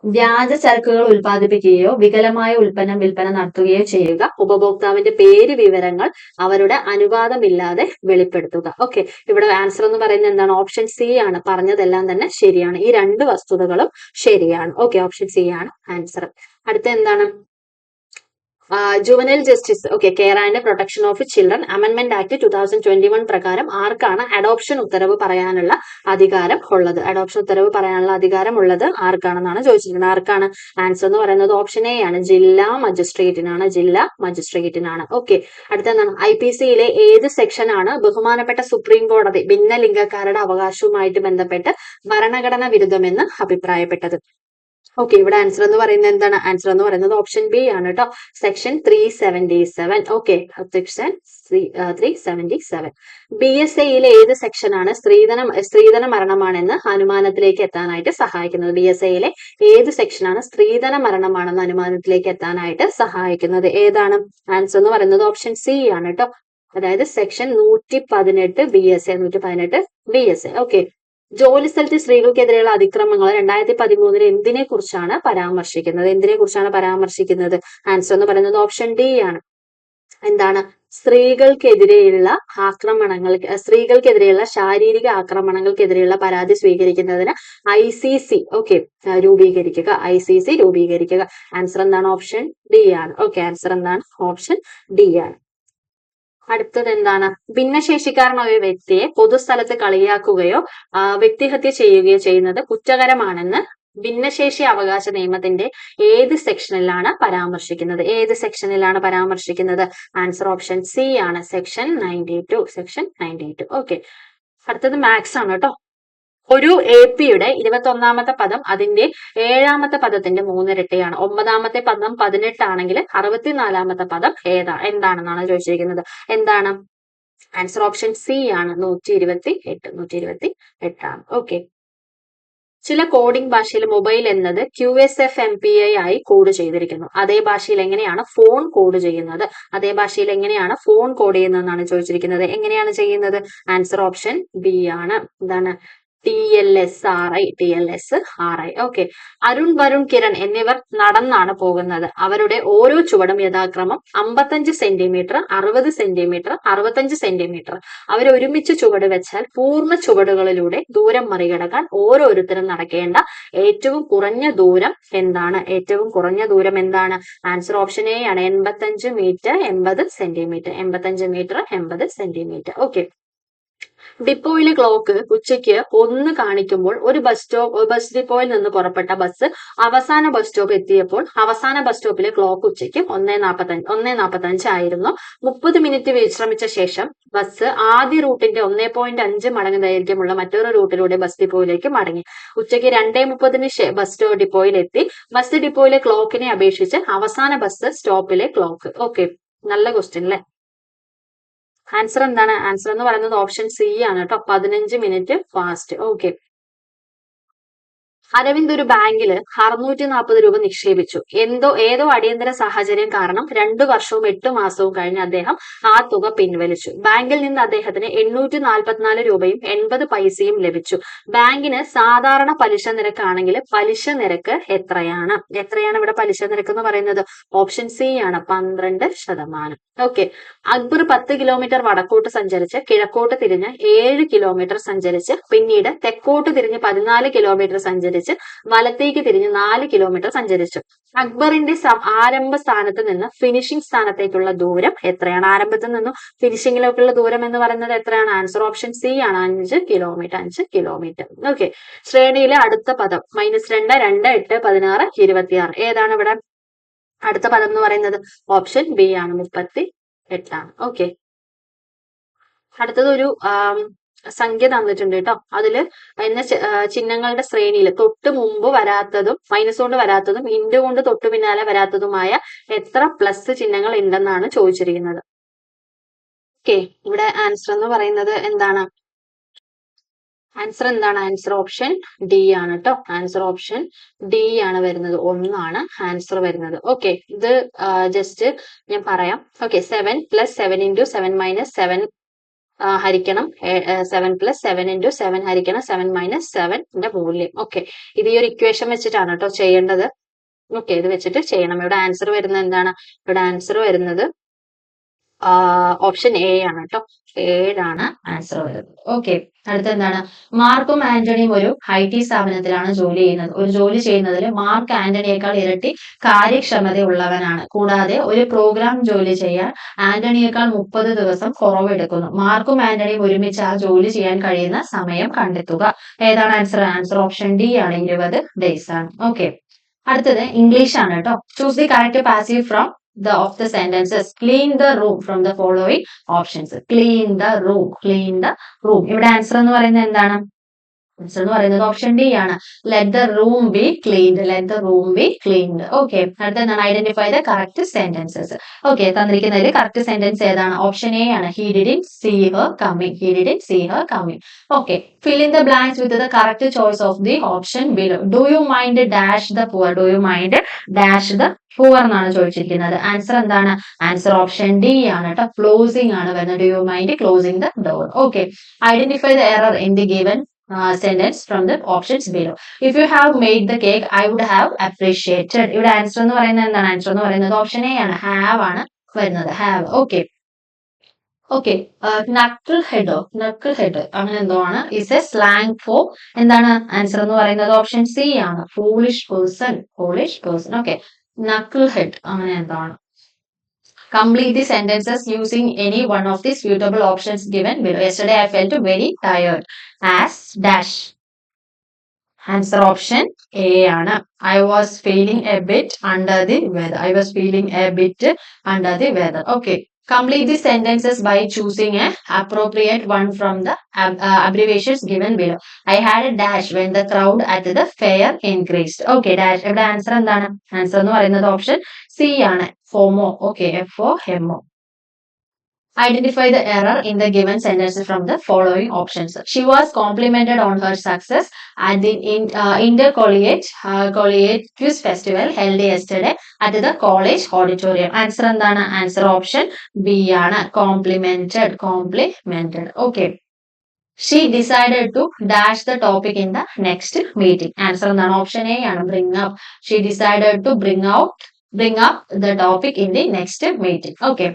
വ്യാജ ചരക്കുകൾ ഉൽപ്പാദിപ്പിക്കുകയോ വികലമായ ഉൽപ്പന്നം വിൽപ്പന നടത്തുകയോ ചെയ്യുക, ഉപഭോക്താവിന്റെ പേര് വിവരങ്ങൾ അവരുടെ അനുവാദമില്ലാതെ വെളിപ്പെടുത്തുക. ഓക്കെ, ഇവിടെ ആൻസർ എന്ന് പറയുന്നത് എന്താണ്? ഓപ്ഷൻ സി ആണ്. പറഞ്ഞതെല്ലാം തന്നെ ശരിയാണ്. ഈ രണ്ട് വസ്തുതകളും ശരിയാണ്. ഓക്കെ, ഓപ്ഷൻ സി ആണ് ആൻസർ. അടുത്ത എന്താണ്? Juvenile justice, okay, care and protection of children amendment act 2021 പ്രകാരം ആർക്കാണ് അഡോപ്ഷൻ ഉത്തരവ് പറയാനുള്ള അധികാരം ഉള്ളത്? അഡോപ്ഷൻ ഉത്തരവ് പറയാനുള്ള അധികാരം ഉള്ളത് ആർക്കാണെന്നാണ് ചോദിച്ചിരിക്കുന്നത്. ആർക്കാണ്? ആൻസർ എന്ന് പറയുന്നത് ഓപ്ഷൻ എ ആണ്. ജില്ലാ മജിസ്ട്രേറ്റിനാണ്. ജില്ലാ മജിസ്ട്രേറ്റിനാണ്. ഓക്കെ, അടുത്ത എന്താണ്? IPCയിലെ ഏത് സെക്ഷൻ ആണ് ബഹുമാനപ്പെട്ട സുപ്രീം കോടതി ഭിന്നലിംഗക്കാരുടെ അവകാശവുമായിട്ട് ബന്ധപ്പെട്ട് ഭരണഘടനാ വിരുദ്ധമെന്ന് അഭിപ്രായപ്പെട്ടത്? ഓക്കെ, ഇവിടെ ആൻസർ എന്ന് പറയുന്നത് എന്താണ്? ആൻസർ എന്ന് പറയുന്നത് ഓപ്ഷൻ ബി ആണ് കേട്ടോ. സെക്ഷൻ 377. Okay, section 377. BSAയിലെ ഏത് സെക്ഷനാണ് സ്ത്രീധന മരണമാണെന്ന് അനുമാനത്തിലേക്ക് എത്താനായിട്ട് സഹായിക്കുന്നത്? BSAയിലെ ഏത് സെക്ഷനാണ് സ്ത്രീധന മരണമാണെന്ന് അനുമാനത്തിലേക്ക് എത്താനായിട്ട് സഹായിക്കുന്നത്? ഏതാണ്? ആൻസർ എന്ന് പറയുന്നത് ഓപ്ഷൻ സി ആണ് കേട്ടോ. അതായത് സെക്ഷൻ 118 BSA. 118 BSA. ഓക്കെ, ജോലി സ്ഥലത്ത് സ്ത്രീകൾക്കെതിരെയുള്ള അതിക്രമങ്ങൾ 2013 എന്തിനെ കുറിച്ചാണ് പരാമർശിക്കുന്നത്? എന്തിനെ കുറിച്ചാണ് പരാമർശിക്കുന്നത്? ആൻസർ എന്ന് പറയുന്നത് ഓപ്ഷൻ ഡി ആണ്. എന്താണ്? സ്ത്രീകൾക്കെതിരെയുള്ള സ്ത്രീകൾക്കെതിരെയുള്ള ശാരീരിക ആക്രമണങ്ങൾക്കെതിരെയുള്ള പരാതി സ്വീകരിക്കുന്നതിന് ICC, ഓക്കെ, രൂപീകരിക്കുക. ICC രൂപീകരിക്കുക. ആൻസർ എന്താണ്? ഓപ്ഷൻ ഡി ആണ്. ഓക്കെ, ആൻസർ എന്താണ്? ഓപ്ഷൻ ഡി ആണ്. അടുത്തത് എന്താണ്? ഭിന്നശേഷിക്കാരനായ ഒരു വ്യക്തിയെ പൊതുസ്ഥലത്ത് കളിയാക്കുകയോ വ്യക്തിഹത്യ ചെയ്യുകയോ ചെയ്യുന്നത് കുറ്റകരമാണെന്ന് ഭിന്നശേഷി അവകാശ നിയമത്തിന്റെ ഏത് സെക്ഷനിലാണ് പരാമർശിക്കുന്നത്? ഏത് സെക്ഷനിലാണ് പരാമർശിക്കുന്നത്? ആൻസർ ഓപ്ഷൻ സി ആണ്. സെക്ഷൻ 92. സെക്ഷൻ 92. ഓക്കെ, അടുത്തത് മാത്സ് ആണ് കേട്ടോ. ഒരു APയുടെ 21ാമത്തെ പദം അതിന്റെ 7ാമത്തെ പദത്തിന്റെ 3 ഇരട്ടിയാണ്. 9ാമത്തെ പദം 18 ആണെങ്കിൽ 64ാമത്തെ പദം എന്താണെന്നാണ് ചോദിച്ചിരിക്കുന്നത്. എന്താണ്? ആൻസർ ഓപ്ഷൻ സി ആണ്. 128. 128 ആണ്. ഓക്കെ, ചില കോഡിംഗ് ഭാഷയിൽ മൊബൈൽ എന്നത് QSFMPI ആയി കോഡ് ചെയ്തിരിക്കുന്നു. അതേ ഭാഷയിൽ എങ്ങനെയാണ് ഫോൺ കോഡ് ചെയ്യുന്നത്? അതേ ഭാഷയിൽ എങ്ങനെയാണ് ഫോൺ കോഡ് ചെയ്യുന്നതെന്നാണ് ചോദിച്ചിരിക്കുന്നത്. എങ്ങനെയാണ് ചെയ്യുന്നത്? ആൻസർ ഓപ്ഷൻ ബി ആണ്. എന്താണ്? TLSRI. ഓക്കെ, അരുൺ, വരുൺ, കിരൺ എന്നിവർ നടന്നാണ് പോകുന്നത്. അവരുടെ ഓരോ ചുവടും യഥാക്രമം 55 സെന്റിമീറ്റർ, 60 സെന്റിമീറ്റർ, 65 സെന്റിമീറ്റർ. അവർ ഒരുമിച്ച് ചുവട് വെച്ചാൽ പൂർണ്ണ ചുവടുകളിലൂടെ ദൂരം മറികടക്കാൻ ഓരോരുത്തരും നടക്കേണ്ട ഏറ്റവും കുറഞ്ഞ ദൂരം എന്താണ്? ഏറ്റവും കുറഞ്ഞ ദൂരം എന്താണ്? ആൻസർ ഓപ്ഷൻ എ ആണ്. 85 metre 80 centimetre. 85 metre 80 centimetre. Okay, ഡിപ്പോയിലെ ക്ലോക്ക് ഉച്ചയ്ക്ക് 1 കാണിക്കുമ്പോൾ ഒരു ബസ് ഡിപ്പോയിൽ നിന്ന് പുറപ്പെട്ട ബസ് അവസാന ബസ് സ്റ്റോപ്പ് എത്തിയപ്പോൾ അവസാന ബസ് സ്റ്റോപ്പിലെ ക്ലോക്ക് ഉച്ചയ്ക്ക് 1:45 ആയിരുന്നു. 30 മിനിറ്റ് വിശ്രമിച്ച ശേഷം ബസ് ആദ്യ റൂട്ടിന്റെ 1.5 മടങ്ങ് ദൈർഘ്യമുള്ള മറ്റൊരു റൂട്ടിലൂടെ ബസ് ഡിപ്പോയിലേക്ക് മടങ്ങി. ഉച്ചയ്ക്ക് 2:30 ബസ് ഡിപ്പോയിൽ എത്തി. ബസ് ഡിപ്പോയിലെ ക്ലോക്കിനെ അപേക്ഷിച്ച് അവസാന ബസ് സ്റ്റോപ്പിലെ ക്ലോക്ക്. ഓക്കെ, നല്ല ക്വസ്റ്റ്യൻ അല്ലേ? ആൻസർ എന്താണ്? ആൻസർ എന്ന് പറയുന്നത് ഓപ്ഷൻ സി ആണ് കേട്ടോ. 15 മിനിറ്റ് ഫാസ്റ്റ്. ഓക്കെ, അരവിന്ദ് ഒരു ബാങ്കിൽ 640 രൂപ നിക്ഷേപിച്ചു. ഏതോ അടിയന്തര സാഹചര്യം കാരണം 2 വർഷവും 8 മാസവും കഴിഞ്ഞ് അദ്ദേഹം ആ തുക പിൻവലിച്ചു. ബാങ്കിൽ നിന്ന് അദ്ദേഹത്തിന് 844 രൂപയും 80 പൈസയും ലഭിച്ചു. ബാങ്കിന് സാധാരണ പലിശ നിരക്കാണെങ്കിൽ പലിശ നിരക്ക് എത്രയാണ്? എത്രയാണ് ഇവിടെ പലിശ നിരക്ക് എന്ന് പറയുന്നത്? ഓപ്ഷൻ സി ആണ്. 12%. ഓക്കെ, അക്ബർ 10 കിലോമീറ്റർ വടക്കോട്ട് സഞ്ചരിച്ച് കിഴക്കോട്ട് തിരിഞ്ഞ് 7 കിലോമീറ്റർ സഞ്ചരിച്ച് പിന്നീട് തെക്കോട്ട് തിരിഞ്ഞ് 14 കിലോമീറ്റർ സഞ്ചരിച്ച് വലത്തേക്ക് തിരിഞ്ഞ് 4 കിലോമീറ്റർ സഞ്ചരിച്ചു. അക്ബറിന്റെ ആരംഭ സ്ഥാനത്ത് നിന്ന് ഫിനിഷിംഗ് സ്ഥാനത്തേക്കുള്ള ദൂരം എത്രയാണ്? ആരംഭത്തിൽ നിന്നും ഫിനിഷിംഗിലേക്കുള്ള ദൂരം എന്ന് പറയുന്നത് എത്രയാണ്? ആൻസർ ഓപ്ഷൻ സി ആണ്. 5 കിലോമീറ്റർ. 5 കിലോമീറ്റർ. ഓക്കെ, ശ്രേണിയിലെ അടുത്ത പദം -2, 2, 8, 16, 26. ഏതാണ് ഇവിടെ അടുത്ത പദം എന്ന് പറയുന്നത്? ഓപ്ഷൻ ബി ആണ്. 38 ആണ്. ഓക്കെ, അടുത്തത് ഒരു സംഖ്യ തന്നിട്ടുണ്ട് കേട്ടോ. അതില് ചിഹ്നങ്ങളുടെ ശ്രേണിയിൽ തൊട്ട് മുമ്പ് വരാത്തതും മൈനസ് കൊണ്ട് വരാത്തതും ഇൻഡു കൊണ്ട് തൊട്ടു പിന്നാലെ വരാത്തതുമായ എത്ര പ്ലസ് ചിഹ്നങ്ങൾ ഉണ്ടെന്നാണ് ചോദിച്ചിരിക്കുന്നത്. ഓക്കെ, ഇവിടെ ആൻസർ എന്ന് പറയുന്നത് എന്താണ്? ആൻസർ എന്താണ്? ആൻസർ ഓപ്ഷൻ ഡി ആണ് കേട്ടോ. ആൻസർ ഓപ്ഷൻ ഡി ആണ് വരുന്നത്. 1 ആണ് ആൻസർ വരുന്നത്. ഓക്കെ, ഇത് ജസ്റ്റ് ഞാൻ പറയാം. ഓക്കെ, 7 + 7 × 7 - 7 ഹരിക്കണം 7 + 7 × 7 ഹരിക്കണം 7 - 7ന്റെ മൂല്യം. ഓക്കെ, ഇത് ഈ ഒരു ഇക്വേഷൻ വെച്ചിട്ടാണ് കേട്ടോ ചെയ്യേണ്ടത്. ഓക്കെ, ഇത് വെച്ചിട്ട് ചെയ്യണം. ഇവിടെ ആൻസർ വരുന്നത് എന്താണ്? ഇവിടെ ആൻസർ വരുന്നത് ഓപ്ഷൻ എ ആണ് കേട്ടോ. 7 ആണ് ആൻസർ വരുന്നത്. ഓക്കെ, അടുത്ത എന്താണ്? മാർക്കും ആന്റണിയും ഒരു IT സ്ഥാപനത്തിലാണ് ജോലി ചെയ്യുന്നത്. ഒരു ജോലി ചെയ്യുന്നതിൽ മാർക്ക് ആന്റണിയേക്കാൾ ഇരട്ടി കാര്യക്ഷമതയുള്ളവനാണ്. കൂടാതെ ഒരു പ്രോഗ്രാം ജോലി ചെയ്യാൻ ആന്റണിയേക്കാൾ 30 ദിവസം കുറവെടുക്കുന്നു. മാർക്കും ആന്റണിയും ഒരുമിച്ച് ആ ജോലി ചെയ്യാൻ കഴിയുന്ന സമയം കണ്ടെത്തുക. ഏതാണ് ആൻസർ? ആൻസർ ഓപ്ഷൻ ഡി ആണ്. 20 ഡേയ്സ് ആണ്. ഓക്കെ, അടുത്തത് ഇംഗ്ലീഷ് ആണ് കേട്ടോ. Choose the correct passive from of the sentences. Clean the room from the following options. Clean the room. Clean the room. ഇവിടെ ആൻസർ എന്ന് പറയുന്നത് എന്താണ്? ആൻസർ എന്ന് പറയുന്നത് ഓപ്ഷൻ ഡി ആണ്. Let the room be cleaned. Let the room be cleaned. Okay, അടുത്ത എന്താണ്? Identify the correct sentences. Okay, തന്നിരിക്കുന്നതിൽ കറക്റ്റ് സെന്റൻസ് ഏതാണ്? ഓപ്ഷൻ എ ആണ്. He didn't see her coming. He didn't see her coming. Okay, fill in the blanks with the correct choice of the option below. Do you mind dash the poor? Do you mind dash the poor എന്നാണ് ചോദിച്ചിരിക്കുന്നത്. Answer എന്താണ്? Answer option D ആണ് കേട്ടോ. Closing ആണ് വരുന്നത്. Do you mind closing the door? Okay, identify the error in the given sentence from the options below. If you have made the cake, I would have appreciated. ഇവിടെ answer എന്ന് പറയുന്നത് എന്താണ്? Answer എന്ന് പറയുന്നത് option A ആണ്. Have ആണ് വരുന്നത്. Have. Okay, okay, knuckle ഹെഡോ നക്കിൾ ഹെഡ് അങ്ങനെ എന്തോ ആണ്. ഇസ് എ സ്ലാങ് ഫോർ എന്താണ്? ആൻസർ എന്ന് പറയുന്നത് ഓപ്ഷൻ സി ആണ്. Foolish person. Foolish person. Okay, knuckle head അങ്ങനെ എന്താണ്? Complete the sentences using any one of the suitable options given below. Yesterday I felt very tired as dash. Answer option A ആണ്. I was feeling a bit under the weather. I was feeling a bit under the weather. Okay. Complete the sentences by choosing an appropriate one from the abbreviations given below. I had a dash when the crowd at the fair increased. Okay, dash. ഇവിടെ answer എന്താണ്? Answer എന്ന് പറയുന്നത് option C ആണ്. FOMO. Okay, FOMO. Identify the error in the given sentences from the following options. She was complimented on her success at the intercollegiate quiz festival held yesterday at the college auditorium. Answer എന്താണ്? Answer option B ആണ്. Complimented. Okay. She decided to dash the topic in the next meeting. Answer എന്താണ്? Option A ആണ്. Bring up. She decided to bring up the topic in the next meeting. Okay.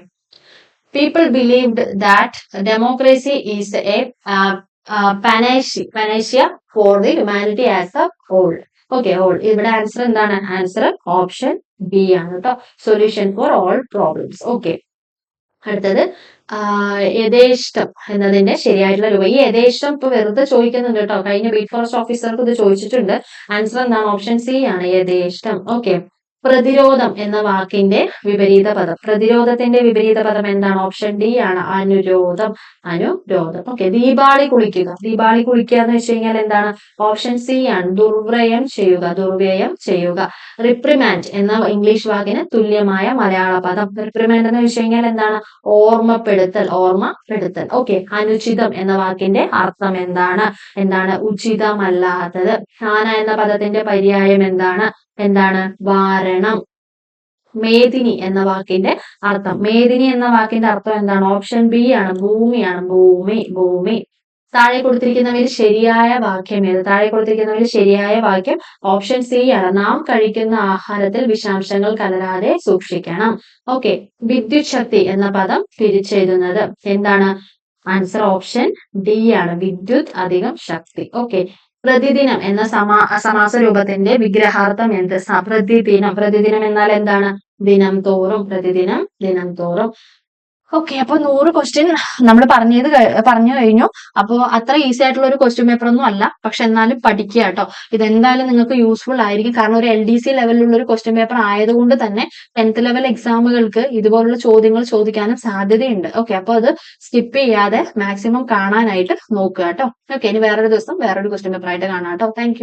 People believed that democracy is a panacea for the humanity as a whole. Okay, whole. ഇവിടെ answer എന്താണ്? Answer option B ആണ് കേട്ടോ. Solution for all problems. Okay, അടുത്തത് യഥേഷ്ടം എന്നതിന്റെ ശരിയായിട്ടുള്ള രൂപം. ഈ യഥേഷ്ടം ഇപ്പൊ വെറുതെ ചോദിക്കുന്നുണ്ട് കേട്ടോ. കഴിഞ്ഞ ബീറ്റ് ഫോറസ്റ്റ് ഓഫീസർക്ക് ഇത് ചോദിച്ചിട്ടുണ്ട്. ആൻസർ എന്താണ്? ഓപ്ഷൻ സി ആണ്. യഥേഷ്ടം. ഓക്കെ, പ്രതിരോധം എന്ന വാക്കിന്റെ വിപരീത പദം. പ്രതിരോധത്തിന്റെ വിപരീത പദം എന്താണ്? ഓപ്ഷൻ ഡി ആണ്. അനുരോധം. ഓക്കെ, ദീപാവലി കുളിക്കുക. ദീപാവലി കുളിക്കുക എന്ന് വെച്ച് കഴിഞ്ഞാൽ എന്താണ്? ഓപ്ഷൻ സി ആണ്. ദുർവ്യയം ചെയ്യുക. റിപ്രിമാൻഡ് എന്ന ഇംഗ്ലീഷ് വാക്കിന് തുല്യമായ മലയാള പദം. റിപ്രിമാൻഡ് എന്ന് വെച്ച് കഴിഞ്ഞാൽ എന്താണ്? ഓർമ്മപ്പെടുത്തൽ. ഓക്കെ, അനുചിതം എന്ന വാക്കിന്റെ അർത്ഥം എന്താണ്? ഉചിതമല്ലാത്തത്. ആന എന്ന പദത്തിന്റെ പര്യായം എന്താണ്? വാരണം. മേദിനി എന്ന വാക്കിന്റെ അർത്ഥം എന്താണ്? ഓപ്ഷൻ ബി ആണ്. ഭൂമിയാണ്. ഭൂമി. താഴെ കൊടുത്തിരിക്കുന്നവയിൽ ശരിയായ വാക്യം ഓപ്ഷൻ സി ആണ്. നാം കഴിക്കുന്ന ആഹാരത്തിൽ വിഷാംശങ്ങൾ കലരാതെ സൂക്ഷിക്കണം. ഓക്കെ, വിദ്യുത് ശക്തി എന്ന പദം തിരിച്ചെഴുതുന്നത് എന്താണ്? ആൻസർ ഓപ്ഷൻ ഡി ആണ്. വിദ്യുത് അധികം ശക്തി. ഓക്കെ, പ്രതിദിനം എന്ന സമാസ രൂപത്തിന്റെ വിഗ്രഹാർത്ഥം എന്ത്? പ്രതിദിനം എന്നാൽ എന്താണ്? ദിനം തോറും. പ്രതിദിനം, ദിനം തോറും. ഓക്കെ, അപ്പൊ 100 ക്വസ്റ്റ്യൻ നമ്മൾ പറഞ്ഞു കഴിഞ്ഞു. അപ്പൊ അത്ര ഈസി ആയിട്ടുള്ള ഒരു ക്വസ്റ്റ്യൻ പേപ്പർ ഒന്നും അല്ല, പക്ഷെ എന്നാലും പഠിക്കുക കേട്ടോ. ഇതെന്തായാലും നിങ്ങൾക്ക് യൂസ്ഫുൾ ആയിരിക്കും. കാരണം ഒരു LDC ലെവലിലുള്ള ഒരു ക്വസ്റ്റ്യൻ പേപ്പർ ആയതുകൊണ്ട് തന്നെ 10th ലെവൽ എക്സാമുകൾക്ക് ഇതുപോലുള്ള ചോദ്യങ്ങൾ ചോദിക്കാനും സാധ്യതയുണ്ട്. ഓക്കെ, അപ്പൊ അത് സ്കിപ്പ് ചെയ്യാതെ മാക്സിമം കാണാനായിട്ട് നോക്കുക കേട്ടോ. ഓക്കെ, ഇനി വേറൊരു ദിവസം വേറൊരു ക്വസ്റ്റ്യൻ പേപ്പർ ആയിട്ട് കാണാം കേട്ടോ. താങ്ക്